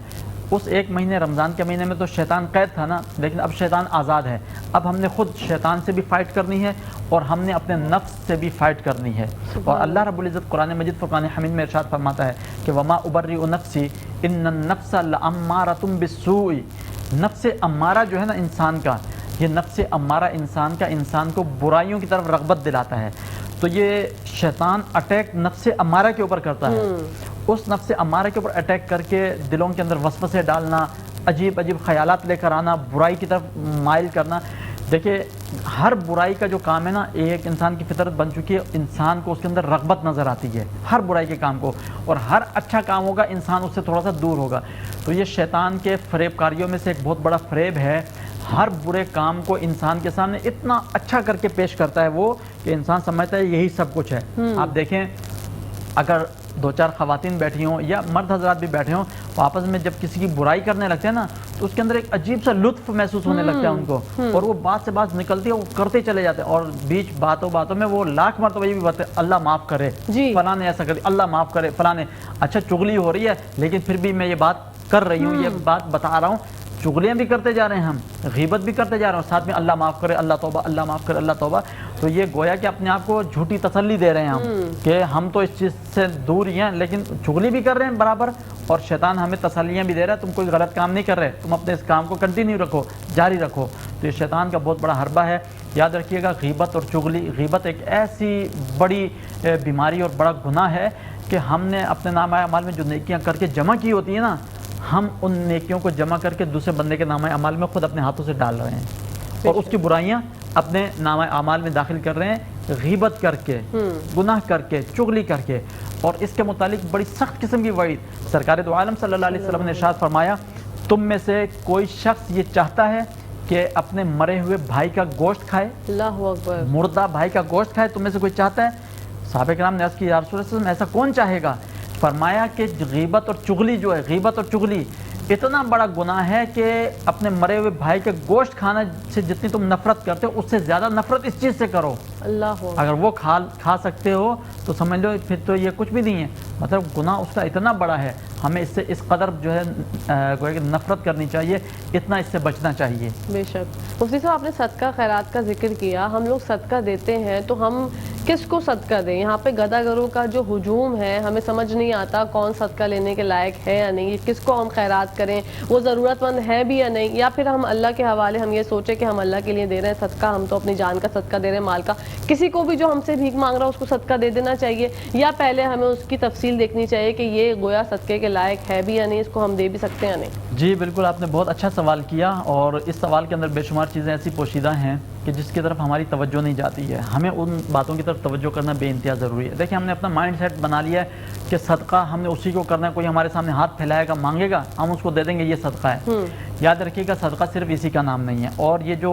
اس ایک مہینے رمضان کے مہینے میں تو شیطان قید تھا نا, لیکن اب شیطان آزاد ہے. اب ہم نے خود شیطان سے بھی فائٹ کرنی ہے اور ہم نے اپنے نفس سے بھی فائٹ کرنی ہے. اور اللہ رب العزت قرآن مجید فرقان حمید میں ارشاد فرماتا ہے کہ وما ابرئ نفسی ان النفس لامارۃ بالسوء. نفس امارہ جو ہے نا انسان کا, یہ نفس امارہ انسان کو برائیوں کی طرف رغبت دلاتا ہے. تو یہ شیطان اٹیک نفس امارہ کے اوپر کرتا ہے. اس نفس امارہ کے اوپر اٹیک کر کے دلوں کے اندر وسوسے ڈالنا, عجیب خیالات لے کر آنا, برائی کی طرف مائل کرنا. دیکھیں ہر برائی کا جو کام ہے نا ایک انسان کی فطرت بن چکی ہے, انسان کو اس کے اندر رغبت نظر آتی ہے ہر برائی کے کام کو, اور ہر اچھا کام ہوگا انسان اس سے تھوڑا سا دور ہوگا. تو یہ شیطان کے فریب کاریوں میں سے ایک بہت بڑا فریب ہے. ہر برے کام کو انسان کے سامنے اتنا اچھا کر کے پیش کرتا ہے وہ کہ انسان سمجھتا ہے یہی سب کچھ ہے. آپ دیکھیں اگر 2-4 خواتین بیٹھی ہوں یا مرد حضرات بھی بیٹھے ہوں تو آپس میں جب کسی کی برائی کرنے لگتے ہیں نا تو اس کے اندر ایک عجیب سا لطف محسوس ہونے لگتا ہے ان کو, اور وہ بات سے بات نکلتی ہے وہ کرتے چلے جاتے ہیں. اور بیچ باتوں میں وہ لاکھ مرتبہ یہ بھی بات ہے اللہ معاف کرے, فلاں نے ایسا کر دیا, اللہ معاف کرے, فلاں نے. اچھا چغلی ہو رہی ہے لیکن پھر بھی میں یہ بات کر رہی ہوں, یہ بات بتا رہا ہوں. چغلیاں بھی کرتے جا رہے ہیں, ہم غیبت بھی کرتے جا رہے ہیں, اور ساتھ میں اللہ معاف کرے, اللہ توبہ, اللہ معاف کرے, اللہ توبہ. تو یہ گویا کہ اپنے آپ کو جھوٹی تسلی دے رہے ہیں ہم کہ ہم تو اس چیز سے دور ہی ہیں, لیکن چغلی بھی کر رہے ہیں برابر, اور شیطان ہمیں تسلیاں بھی دے رہا ہے تم کوئی غلط کام نہیں کر رہے, تم اپنے اس کام کو کنٹینیو رکھو, جاری رکھو. تو یہ شیطان کا بہت بڑا حربہ ہے. یاد رکھیے گا غیبت اور چغلی, غیبت ایک ایسی بڑی بیماری اور بڑا گناہ ہے کہ ہم نے اپنے نامہ اعمال میں جو نیکیاں کر کے جمع کی ہوتی ہیں نا, ہم ان نیکیوں کو جمع کر کے دوسرے بندے کے نامہ اعمال میں خود اپنے ہاتھوں سے ڈال رہے ہیں اور اس کی برائیاں اپنے نامہ اعمال میں داخل کر رہے ہیں, غیبت کر کے, گناہ کر کے, چغلی کر کے. اور اس کے متعلق بڑی سخت قسم کی وعید سرکار دو عالم صلی اللہ علیہ وسلم نے ارشاد فرمایا تم میں سے کوئی شخص یہ چاہتا ہے کہ اپنے مرے ہوئے بھائی کا گوشت کھائے, اللہ اکبر, مردہ بھائی کا گوشت کھائے, تم میں سے کوئی چاہتا ہے؟ صحابہ کرام نے عرض کی یا رسول اللہ ایسا کون چاہے گا؟ فرمایا کہ غیبت اور چغلی جو ہے, غیبت اور چغلی اتنا بڑا گناہ ہے کہ اپنے مرے ہوئے بھائی کے گوشت کھانا سے جتنی تم نفرت کرتے ہو اس سے زیادہ نفرت اس چیز سے کرو. اللہ ہو. اگر وہ کھا سکتے ہو تو سمجھ لو پھر تو یہ کچھ بھی نہیں ہے. مطلب گناہ اس کا اتنا بڑا ہے, ہمیں اس سے اس قدر جو ہے نفرت کرنی چاہیے, اتنا اس سے بچنا چاہیے. بے شک. مفتی صاحب آپ نے صدقہ خیرات کا ذکر کیا, ہم لوگ صدقہ دیتے ہیں تو ہم کس کو صدقہ دیں؟ یہاں پہ گدھا گروں کا جو ہجوم ہے ہمیں سمجھ نہیں آتا کون صدقہ لینے کے لائق ہے یا نہیں, کس کو ہم خیرات کریں, وہ ضرورت مند ہے بھی یا نہیں, یا پھر ہم اللہ کے حوالے ہم یہ سوچیں کہ ہم اللہ کے لیے دے رہے ہیں صدقہ, ہم تو اپنی جان کا صدقہ دے رہے ہیں, مال کا, کسی کو بھی جو ہم سے بھیک مانگ رہا ہے اس کو صدقہ دے دینا چاہیے, یا پہلے ہمیں اس کی تفصیل دیکھنی چاہیے کہ یہ گویا صدقے کے لائق ہے بھی یا نہیں, اس کو ہم دے بھی سکتے ہیں یا نہیں؟ جی بالکل, آپ نے بہت اچھا سوال کیا, اور اس سوال کے اندر بے شمار چیزیں ایسی پوشیدہ ہیں کہ جس کی طرف ہماری توجہ نہیں جاتی ہے. ہمیں ان باتوں کی طرف توجہ کرنا بے انتہا ضروری ہے. دیکھیں ہم نے اپنا مائنڈ سیٹ بنا لیا ہے کہ صدقہ ہم نے اسی کو کرنا ہے, کوئی ہمارے سامنے ہاتھ پھیلائے گا مانگے گا ہم اس کو دے دیں گے, یہ صدقہ ہے. یاد رکھیے گا صدقہ صرف اسی کا نام نہیں ہے, اور یہ جو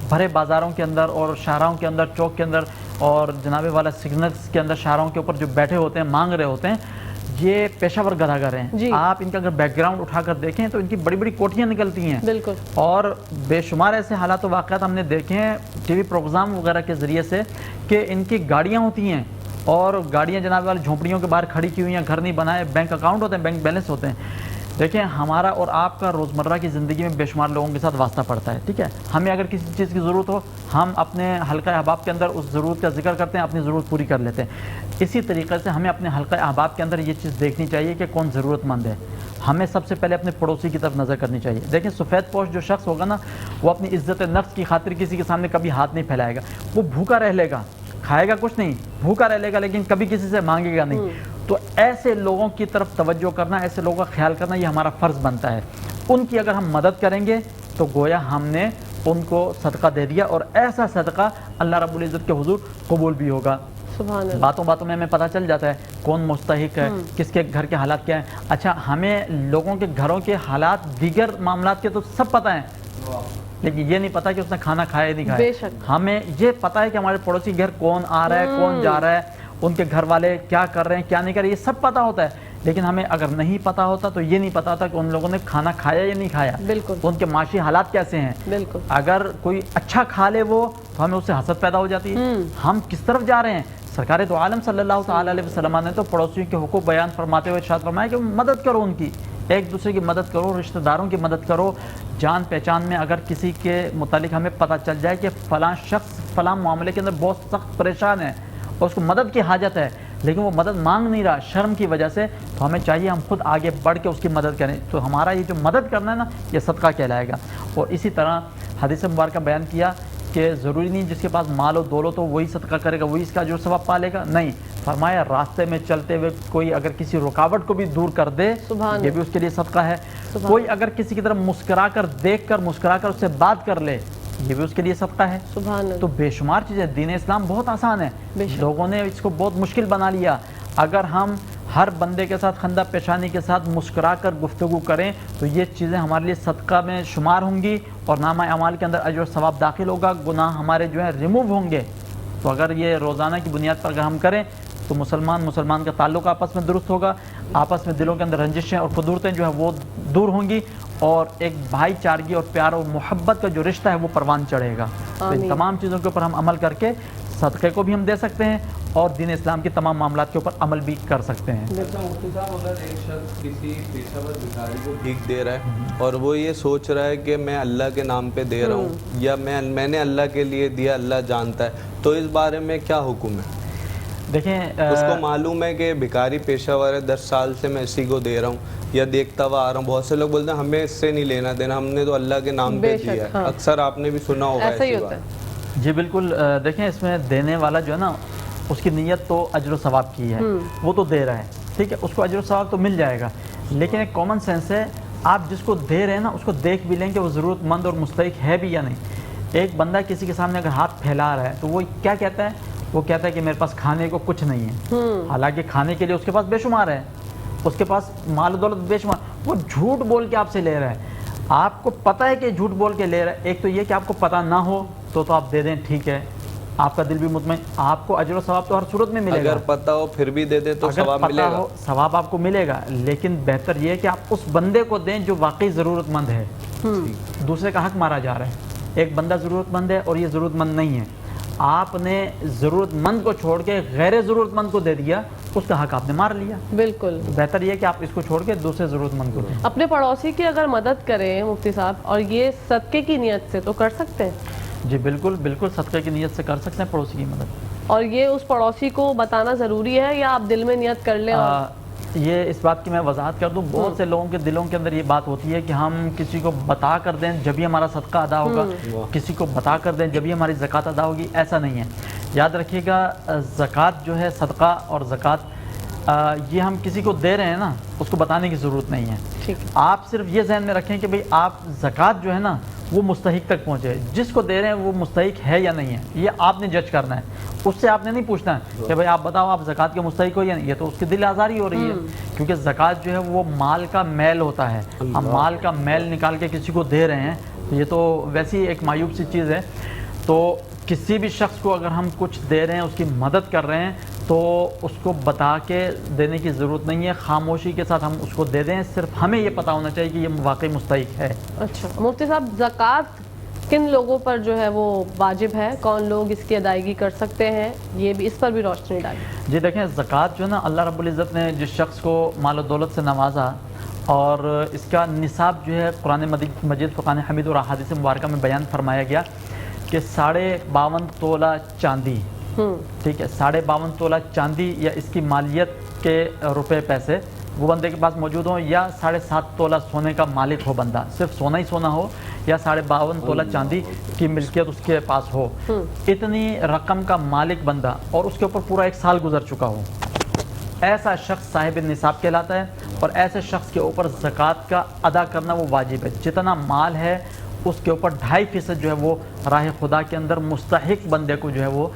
بھرے بازاروں کے اندر اور شاہراہوں کے اندر, چوک کے اندر اور جناب والا سگنلز کے اندر شاہراہوں کے اوپر جو بیٹھے ہوتے ہیں مانگ رہے ہوتے ہیں, یہ پیشہ ور گدھاگر ہیں. جی. آپ ان کا اگر بیک گراؤنڈ اٹھا کر دیکھیں تو ان کی بڑی بڑی کوٹیاں نکلتی ہیں. بالکل. اور بے شمار ایسے حالات و واقعات ہم نے دیکھے ہیں ٹی وی پروگرام وغیرہ کے ذریعے سے کہ ان کی گاڑیاں ہوتی ہیں, اور گاڑیاں جناب والے جھونپڑیوں کے باہر کھڑی کی ہوئی ہیں, گھر نہیں بنائے, بینک اکاؤنٹ ہوتے ہیں, بینک بیلنس ہوتے ہیں. دیکھیں ہمارا اور آپ کا روزمرہ کی زندگی میں بے شمار لوگوں کے ساتھ واسطہ پڑتا ہے, ٹھیک ہے. ہمیں اگر کسی چیز کی ضرورت ہو ہم اپنے حلقہ احباب کے اندر اس ضرورت کا ذکر کرتے ہیں, اپنی ضرورت پوری کر لیتے ہیں. اسی طریقے سے ہمیں اپنے حلقہ احباب کے اندر یہ چیز دیکھنی چاہیے کہ کون ضرورت مند ہے. ہمیں سب سے پہلے اپنے پڑوسی کی طرف نظر کرنی چاہیے. دیکھیں سفید پوش جو شخص ہوگا نا, وہ اپنی عزت نفس کی خاطر کسی کے سامنے کبھی ہاتھ نہیں پھیلائے گا. وہ بھوکا رہ لے گا, کھائے گا کچھ نہیں, بھوکا رہ لے گا, لیکن کبھی کسی سے مانگے گا نہیں. تو ایسے لوگوں کی طرف توجہ کرنا, ایسے لوگوں کا خیال کرنا, یہ ہمارا فرض بنتا ہے. ان کی اگر ہم مدد کریں گے تو گویا ہم نے ان کو صدقہ دے دیا, اور ایسا صدقہ اللہ رب العزت کے حضور قبول بھی ہوگا. سبحان اللہ. باتوں باتوں میں ہمیں پتہ چل جاتا ہے کون مستحق ہے, کس کے گھر کے حالات کیا ہیں. اچھا ہمیں لوگوں کے گھروں کے حالات دیگر معاملات کے تو سب پتہ ہیں, لیکن یہ نہیں پتا کہ اس نے کھانا کھایا یا نہیں کھایا. بے شک. ہمیں یہ پتا ہے کہ ہمارے پڑوسی گھر کون آ رہا ہے, کون جا رہا ہے, ان کے گھر والے کیا کر رہے ہیں, کیا نہیں کر رہے, یہ سب پتا ہوتا ہے. لیکن ہمیں اگر نہیں پتا ہوتا تو یہ نہیں پتا ہوتا کہ ان لوگوں نے کھانا کھایا یا نہیں کھایا, بالکل, ان کے معاشی حالات کیسے ہیں. بالکل. اگر کوئی اچھا کھا لے وہ, تو ہمیں اس سے حسد پیدا ہو جاتی ہے. ہم کس طرف جا رہے ہیں؟ سرکار تو عالم صلی اللہ تعالی علیہ وسلم نے تو پڑوسیوں کے حقوق بیان فرماتے ہوئے ارشاد فرمایا کہ مدد کرو ان کی, ایک دوسرے کی مدد کرو, رشتہ داروں کی مدد کرو. جان پہچان میں اگر کسی کے متعلق ہمیں پتہ چل جائے کہ فلاں شخص فلاں معاملے کے اندر بہت سخت پریشان ہے اور اس کو مدد کی حاجت ہے, لیکن وہ مدد مانگ نہیں رہا شرم کی وجہ سے, تو ہمیں چاہیے ہم خود آگے بڑھ کے اس کی مدد کریں. تو ہمارا یہ جو مدد کرنا ہے نا, یہ صدقہ کہلائے گا. اور اسی طرح حدیث مبارکہ بیان کیا کہ ضروری نہیں جس کے پاس مال و دولت ہو وہی صدقہ کرے گا, وہی اس کا جو ثواب پالے گا. نہیں, فرمایا راستے میں چلتے ہوئے کوئی اگر کسی رکاوٹ کو بھی دور کر دے, یہ بھی اس کے لیے صدقہ ہے. کوئی اگر کسی کی طرف مسکرا کر دیکھ کر مسکرا کر اس سے بات کر لے, یہ بھی اس کے لیے صدقہ ہے. تو بے شمار چیزیں. دین اسلام بہت آسان ہے, لوگوں نے اس کو بہت مشکل بنا لیا. اگر ہم ہر بندے کے ساتھ خندہ پیشانی کے ساتھ مسکرا کر گفتگو کریں تو یہ چیزیں ہمارے لیے صدقہ میں شمار ہوں گی, اور نامہ اعمال کے اندر اجر و ثواب داخل ہوگا, گناہ ہمارے جو ہیں ریموو ہوں گے. تو اگر یہ روزانہ کی بنیاد پر اگر ہم کریں تو مسلمان کا تعلق آپس میں درست ہوگا, آپس میں دلوں کے اندر رنجشیں اور قدورتیں جو ہیں وہ دور ہوں گی, اور ایک بھائی چارگی اور پیار اور محبت کا جو رشتہ ہے وہ پروان چڑھے گا. تو ان تمام چیزوں کے اوپر ہم عمل کر کے صدقے کو بھی ہم دے سکتے ہیں, اور دین اسلام کی تمام معاملات کے اوپر عمل بھی کر سکتے ہیں. مفتی صاحب, اگر ایک شخص کسی پیشہ ور بھکاری کو بھیک دے رہا ہے اور وہ یہ سوچ رہا ہے کہ میں اللہ کے نام پہ دے رہا ہوں, یا میں نے اللہ کے لیے دیا, اللہ جانتا ہے, تو اس بارے میں کیا حکم ہے؟ دیکھیں اس کو معلوم ہے کہ بھکاری پیشہ ور ہے, 10 سال سے میں اسی کو دے رہا ہوں یا دیکھتا ہوا آ رہا ہوں. بہت سے لوگ بولتے ہیں ہمیں اس سے نہیں لینا دینا, ہم نے تو اللہ کے نام پہ دیا ہے. اکثر آپ نے بھی سنا ہوگا ایسی بات. جی بالکل. دیکھیں اس میں دینے والا جو ہے نا, اس کی نیت تو اجر و ثواب کی ہے, وہ تو دے رہا ہے, ٹھیک ہے, اس کو اجر و ثواب تو مل جائے گا. لیکن ایک کامن سینس ہے, آپ جس کو دے رہے ہیں نا اس کو دیکھ بھی لیں کہ وہ ضرورت مند اور مستحق ہے بھی یا نہیں. ایک بندہ کسی کے سامنے اگر ہاتھ پھیلا رہا ہے تو وہ کیا کہتا ہے؟ وہ کہتا ہے کہ میرے پاس کھانے کو کچھ نہیں ہے, حالانکہ کھانے کے لیے اس کے پاس بے شمار ہے, اس کے پاس مال و دولت بے شمار. وہ جھوٹ بول کے آپ سے لے رہا ہے, آپ کو پتہ ہے کہ جھوٹ بول کے لے رہا ہے. ایک تو یہ کہ آپ کو پتہ نہ ہو تو آپ دے دیں, ٹھیک ہے, آپ کا دل بھی مطمئن, آپ کو اجر و ثواب تو ہر صورت میں ملے گا. اگر پتہ ہو پھر بھی دے دے تو اگر ثواب پتہ ملے گا. ہو ثواب آپ کو ملے گا, لیکن بہتر یہ ہے کہ آپ اس بندے کو دیں جو واقعی ضرورت مند ہے. دوسرے کا حق مارا جا رہا ہے. ایک بندہ ضرورت مند ہے اور یہ ضرورت مند نہیں ہے, آپ نے ضرورت مند کو چھوڑ کے غیر ضرورت مند کو دے دیا, اس کا حق آپ نے مار لیا. بالکل. بہتر یہ ہے کہ آپ اس کو چھوڑ کے دوسرے ضرورت مند کو دیں. اپنے پڑوسی کی اگر مدد کریں مفتی صاحب, اور یہ صدقے کی نیت سے, تو کر سکتے ہیں؟ جی بالکل بالکل, صدقے کی نیت سے کر سکتے ہیں پڑوسی کی مدد. اور یہ اس پڑوسی کو بتانا ضروری ہے یا آپ دل میں نیت کر لیں؟ یہ اس بات کی میں وضاحت کر دوں, بہت سے لوگوں کے دلوں کے اندر یہ بات ہوتی ہے کہ ہم کسی کو بتا کر دیں جب ہی ہمارا صدقہ ادا ہوگا, کسی کو بتا کر دیں جب ہی ہماری زکوٰۃ ادا ہوگی. ایسا نہیں ہے. یاد رکھیے گا, زکوٰۃ جو ہے, صدقہ اور زکوٰۃ, یہ ہم کسی کو دے رہے ہیں نا, اس کو بتانے کی ضرورت نہیں ہے. ٹھیک ہے. آپ صرف یہ ذہن میں رکھیں کہ بھئی آپ زکوٰۃ جو ہے نا وہ مستحق تک پہنچے. جس کو دے رہے ہیں وہ مستحق ہے یا نہیں ہے, یہ آپ نے جج کرنا ہے. اس سے آپ نے نہیں پوچھنا ہے کہ بھئی آپ بتاؤ آپ زکوٰۃ کے مستحق ہو یا نہیں. یہ تو اس کی دل آزاری ہو رہی ہے, کیونکہ زکوٰۃ جو ہے وہ مال کا میل ہوتا ہے. ہم مال کا میل نکال کے کسی کو دے رہے ہیں, تو یہ تو ویسی ایک معیوب سی چیز ہے. تو کسی بھی شخص کو اگر ہم کچھ دے رہے ہیں, اس کی مدد کر رہے ہیں, تو اس کو بتا کے دینے کی ضرورت نہیں ہے. خاموشی کے ساتھ ہم اس کو دے دیں, صرف ہمیں یہ پتہ ہونا چاہیے کہ یہ واقعی مستحق ہے. اچھا مفتی صاحب, زکوٰۃ کن لوگوں پر جو ہے وہ واجب ہے, کون لوگ اس کی ادائیگی کر سکتے ہیں, یہ بھی اس پر بھی روشنی ڈالیں. جی دیکھیں, زکوٰۃ جو ہے نا, اللہ رب العزت نے جس شخص کو مال و دولت سے نوازا اور اس کا نصاب جو ہے قرآن مجید فرقان حمید اور احادیث مبارکہ میں بیان فرمایا گیا کہ 52.5 تولہ چاندی, ٹھیک ہے, 52.5 تولہ چاندی یا اس کی مالیت کے روپے پیسے وہ بندے کے پاس موجود ہوں, یا 7.5 تولہ سونے کا مالک ہو بندہ, صرف سونا ہی سونا ہو, یا 52.5 تولہ چاندی کی ملکیت اس کے پاس ہو. اتنی رقم کا مالک بندہ اور اس کے اوپر پورا 1 سال گزر چکا ہو, ایسا شخص صاحب نصاب کہلاتا ہے. اور ایسے شخص کے اوپر زکوٰۃ کا ادا کرنا وہ واجب ہے. جتنا مال ہے اس کے اوپر 2.5% جو ہے وہ راہ خدا کے اندر مستحق بندے کو جو ہے وہ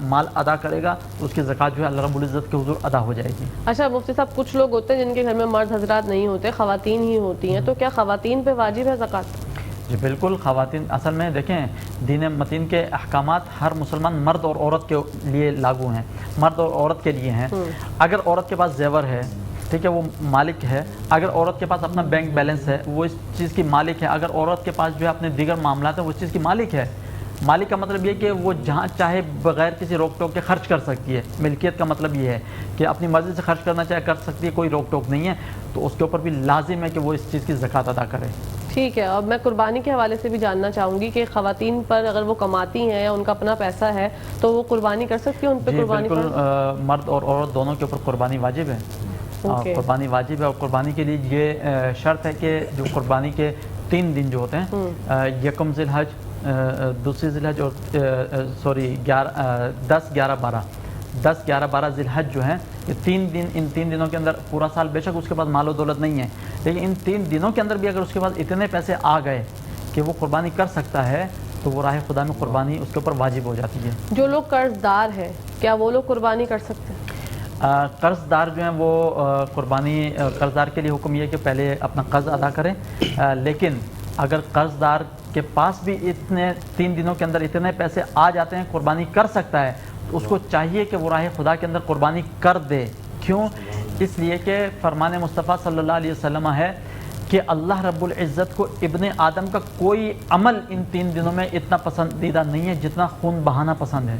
مال ادا کرے گا, تو اس کی زکوٰۃ جو ہے اللہ رب العزت کے حضور ادا ہو جائے گی. اچھا مفتی صاحب, کچھ لوگ ہوتے ہیں جن کے گھر میں مرد حضرات نہیں ہوتے, خواتین ہی ہوتی ہیں, تو کیا خواتین پہ واجب ہے زکوٰۃ؟ جی بالکل, خواتین, اصل میں دیکھیں دین متین کے احکامات ہر مسلمان مرد اور عورت کے لیے لاگو ہیں, مرد اور عورت کے لیے ہیں. اگر عورت کے پاس زیور ہے, ٹھیک ہے, وہ مالک ہے. اگر عورت کے پاس اپنا بینک بیلنس ہے, وہ اس چیز کی مالک ہے. اگر عورت کے پاس جو ہے اپنے دیگر معاملات ہیں, وہ اس چیز کی مالک ہے. مالک کا مطلب یہ کہ وہ جہاں چاہے بغیر کسی روک ٹوک کے خرچ کر سکتی ہے. ملکیت کا مطلب یہ ہے کہ اپنی مرضی سے خرچ کرنا چاہے کر سکتی ہے, کوئی روک ٹوک نہیں ہے. تو اس کے اوپر بھی لازم ہے کہ وہ اس چیز کی زکوٰۃ ادا کرے. ٹھیک ہے. اور میں قربانی کے حوالے سے بھی جاننا چاہوں گی کہ خواتین پر اگر وہ کماتی ہیں یا ان کا اپنا پیسہ ہے تو وہ قربانی کر سکتی ہیں, ان پہ جی قربانی بالکل, مرد اور عورت دونوں کے اوپر قربانی واجب ہے. قربانی واجب ہے, اور قربانی کے لیے یہ شرط ہے کہ جو قربانی کے 3 دن جو ہوتے ہیں, یکم ذی الحج, دوسری ذی الحج, اور 10 11 12 ذی الحج جو ہیں, یہ 3 دن, ان 3 دنوں کے اندر پورا سال بے شک اس کے پاس مال و دولت نہیں ہے, لیکن ان 3 دنوں کے اندر بھی اگر اس کے پاس اتنے پیسے آ گئے کہ وہ قربانی کر سکتا ہے, تو وہ راہ خدا میں قربانی اس کے اوپر واجب ہو جاتی ہے. جو لوگ قرض دار ہیں, کیا وہ لوگ قربانی کر سکتے ہیں؟ قرض دار جو ہیں وہ قربانی, قرض دار کے لیے حکم یہ ہے کہ پہلے اپنا قرض ادا کریں. لیکن اگر قرض دار کے پاس بھی اتنے 3 دنوں کے اندر اتنے پیسے آ جاتے ہیں, قربانی کر سکتا ہے, تو اس کو چاہیے کہ وہ راہ خدا کے اندر قربانی کر دے. کیوں؟ اس لیے کہ فرمان مصطفیٰ صلی اللہ علیہ وسلم ہے کہ اللہ رب العزت کو ابن آدم کا کوئی عمل ان 3 دنوں میں اتنا پسندیدہ نہیں ہے جتنا خون بہانا پسند ہے,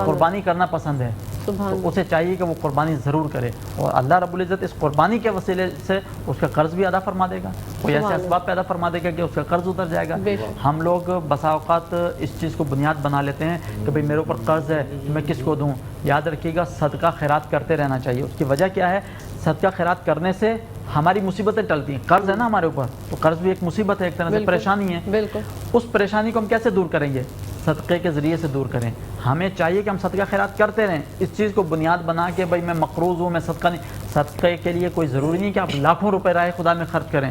قربانی کرنا پسند ہے. تو اسے چاہیے کہ وہ قربانی ضرور کرے, اور اللہ رب العزت اس قربانی کے وسیلے سے اس کا قرض بھی ادا فرما دے گا. کوئی ایسے اسباب پیدا فرما دے گا کہ اس کا قرض اتر جائے گا. ہم لوگ بسا اوقات اس چیز کو بنیاد بنا لیتے ہیں کہ بھئی میرے اوپر قرض ہے, میں کس کو دوں. یاد رکھیے گا, صدقہ خیرات کرتے رہنا چاہیے. اس کی وجہ کیا ہے؟ صدقہ خیرات کرنے سے ہماری مصیبتیں ٹلتی ہیں. قرض ہے نا ہمارے اوپر, تو قرض بھی ایک مصیبت ہے, ایک طرح سے پریشانی ہے. بالکل. اس پریشانی کو ہم کیسے دور کریں گے؟ صدقے کے ذریعے سے دور کریں. ہمیں چاہیے کہ ہم صدقہ خیرات کرتے رہیں. اس چیز کو بنیاد بنا کے بھائی میں مقروض ہوں, میں صدقہ نہیں. صدقے کے لیے کوئی ضروری نہیں کہ آپ لاکھوں روپے راہ خدا میں خرچ کریں.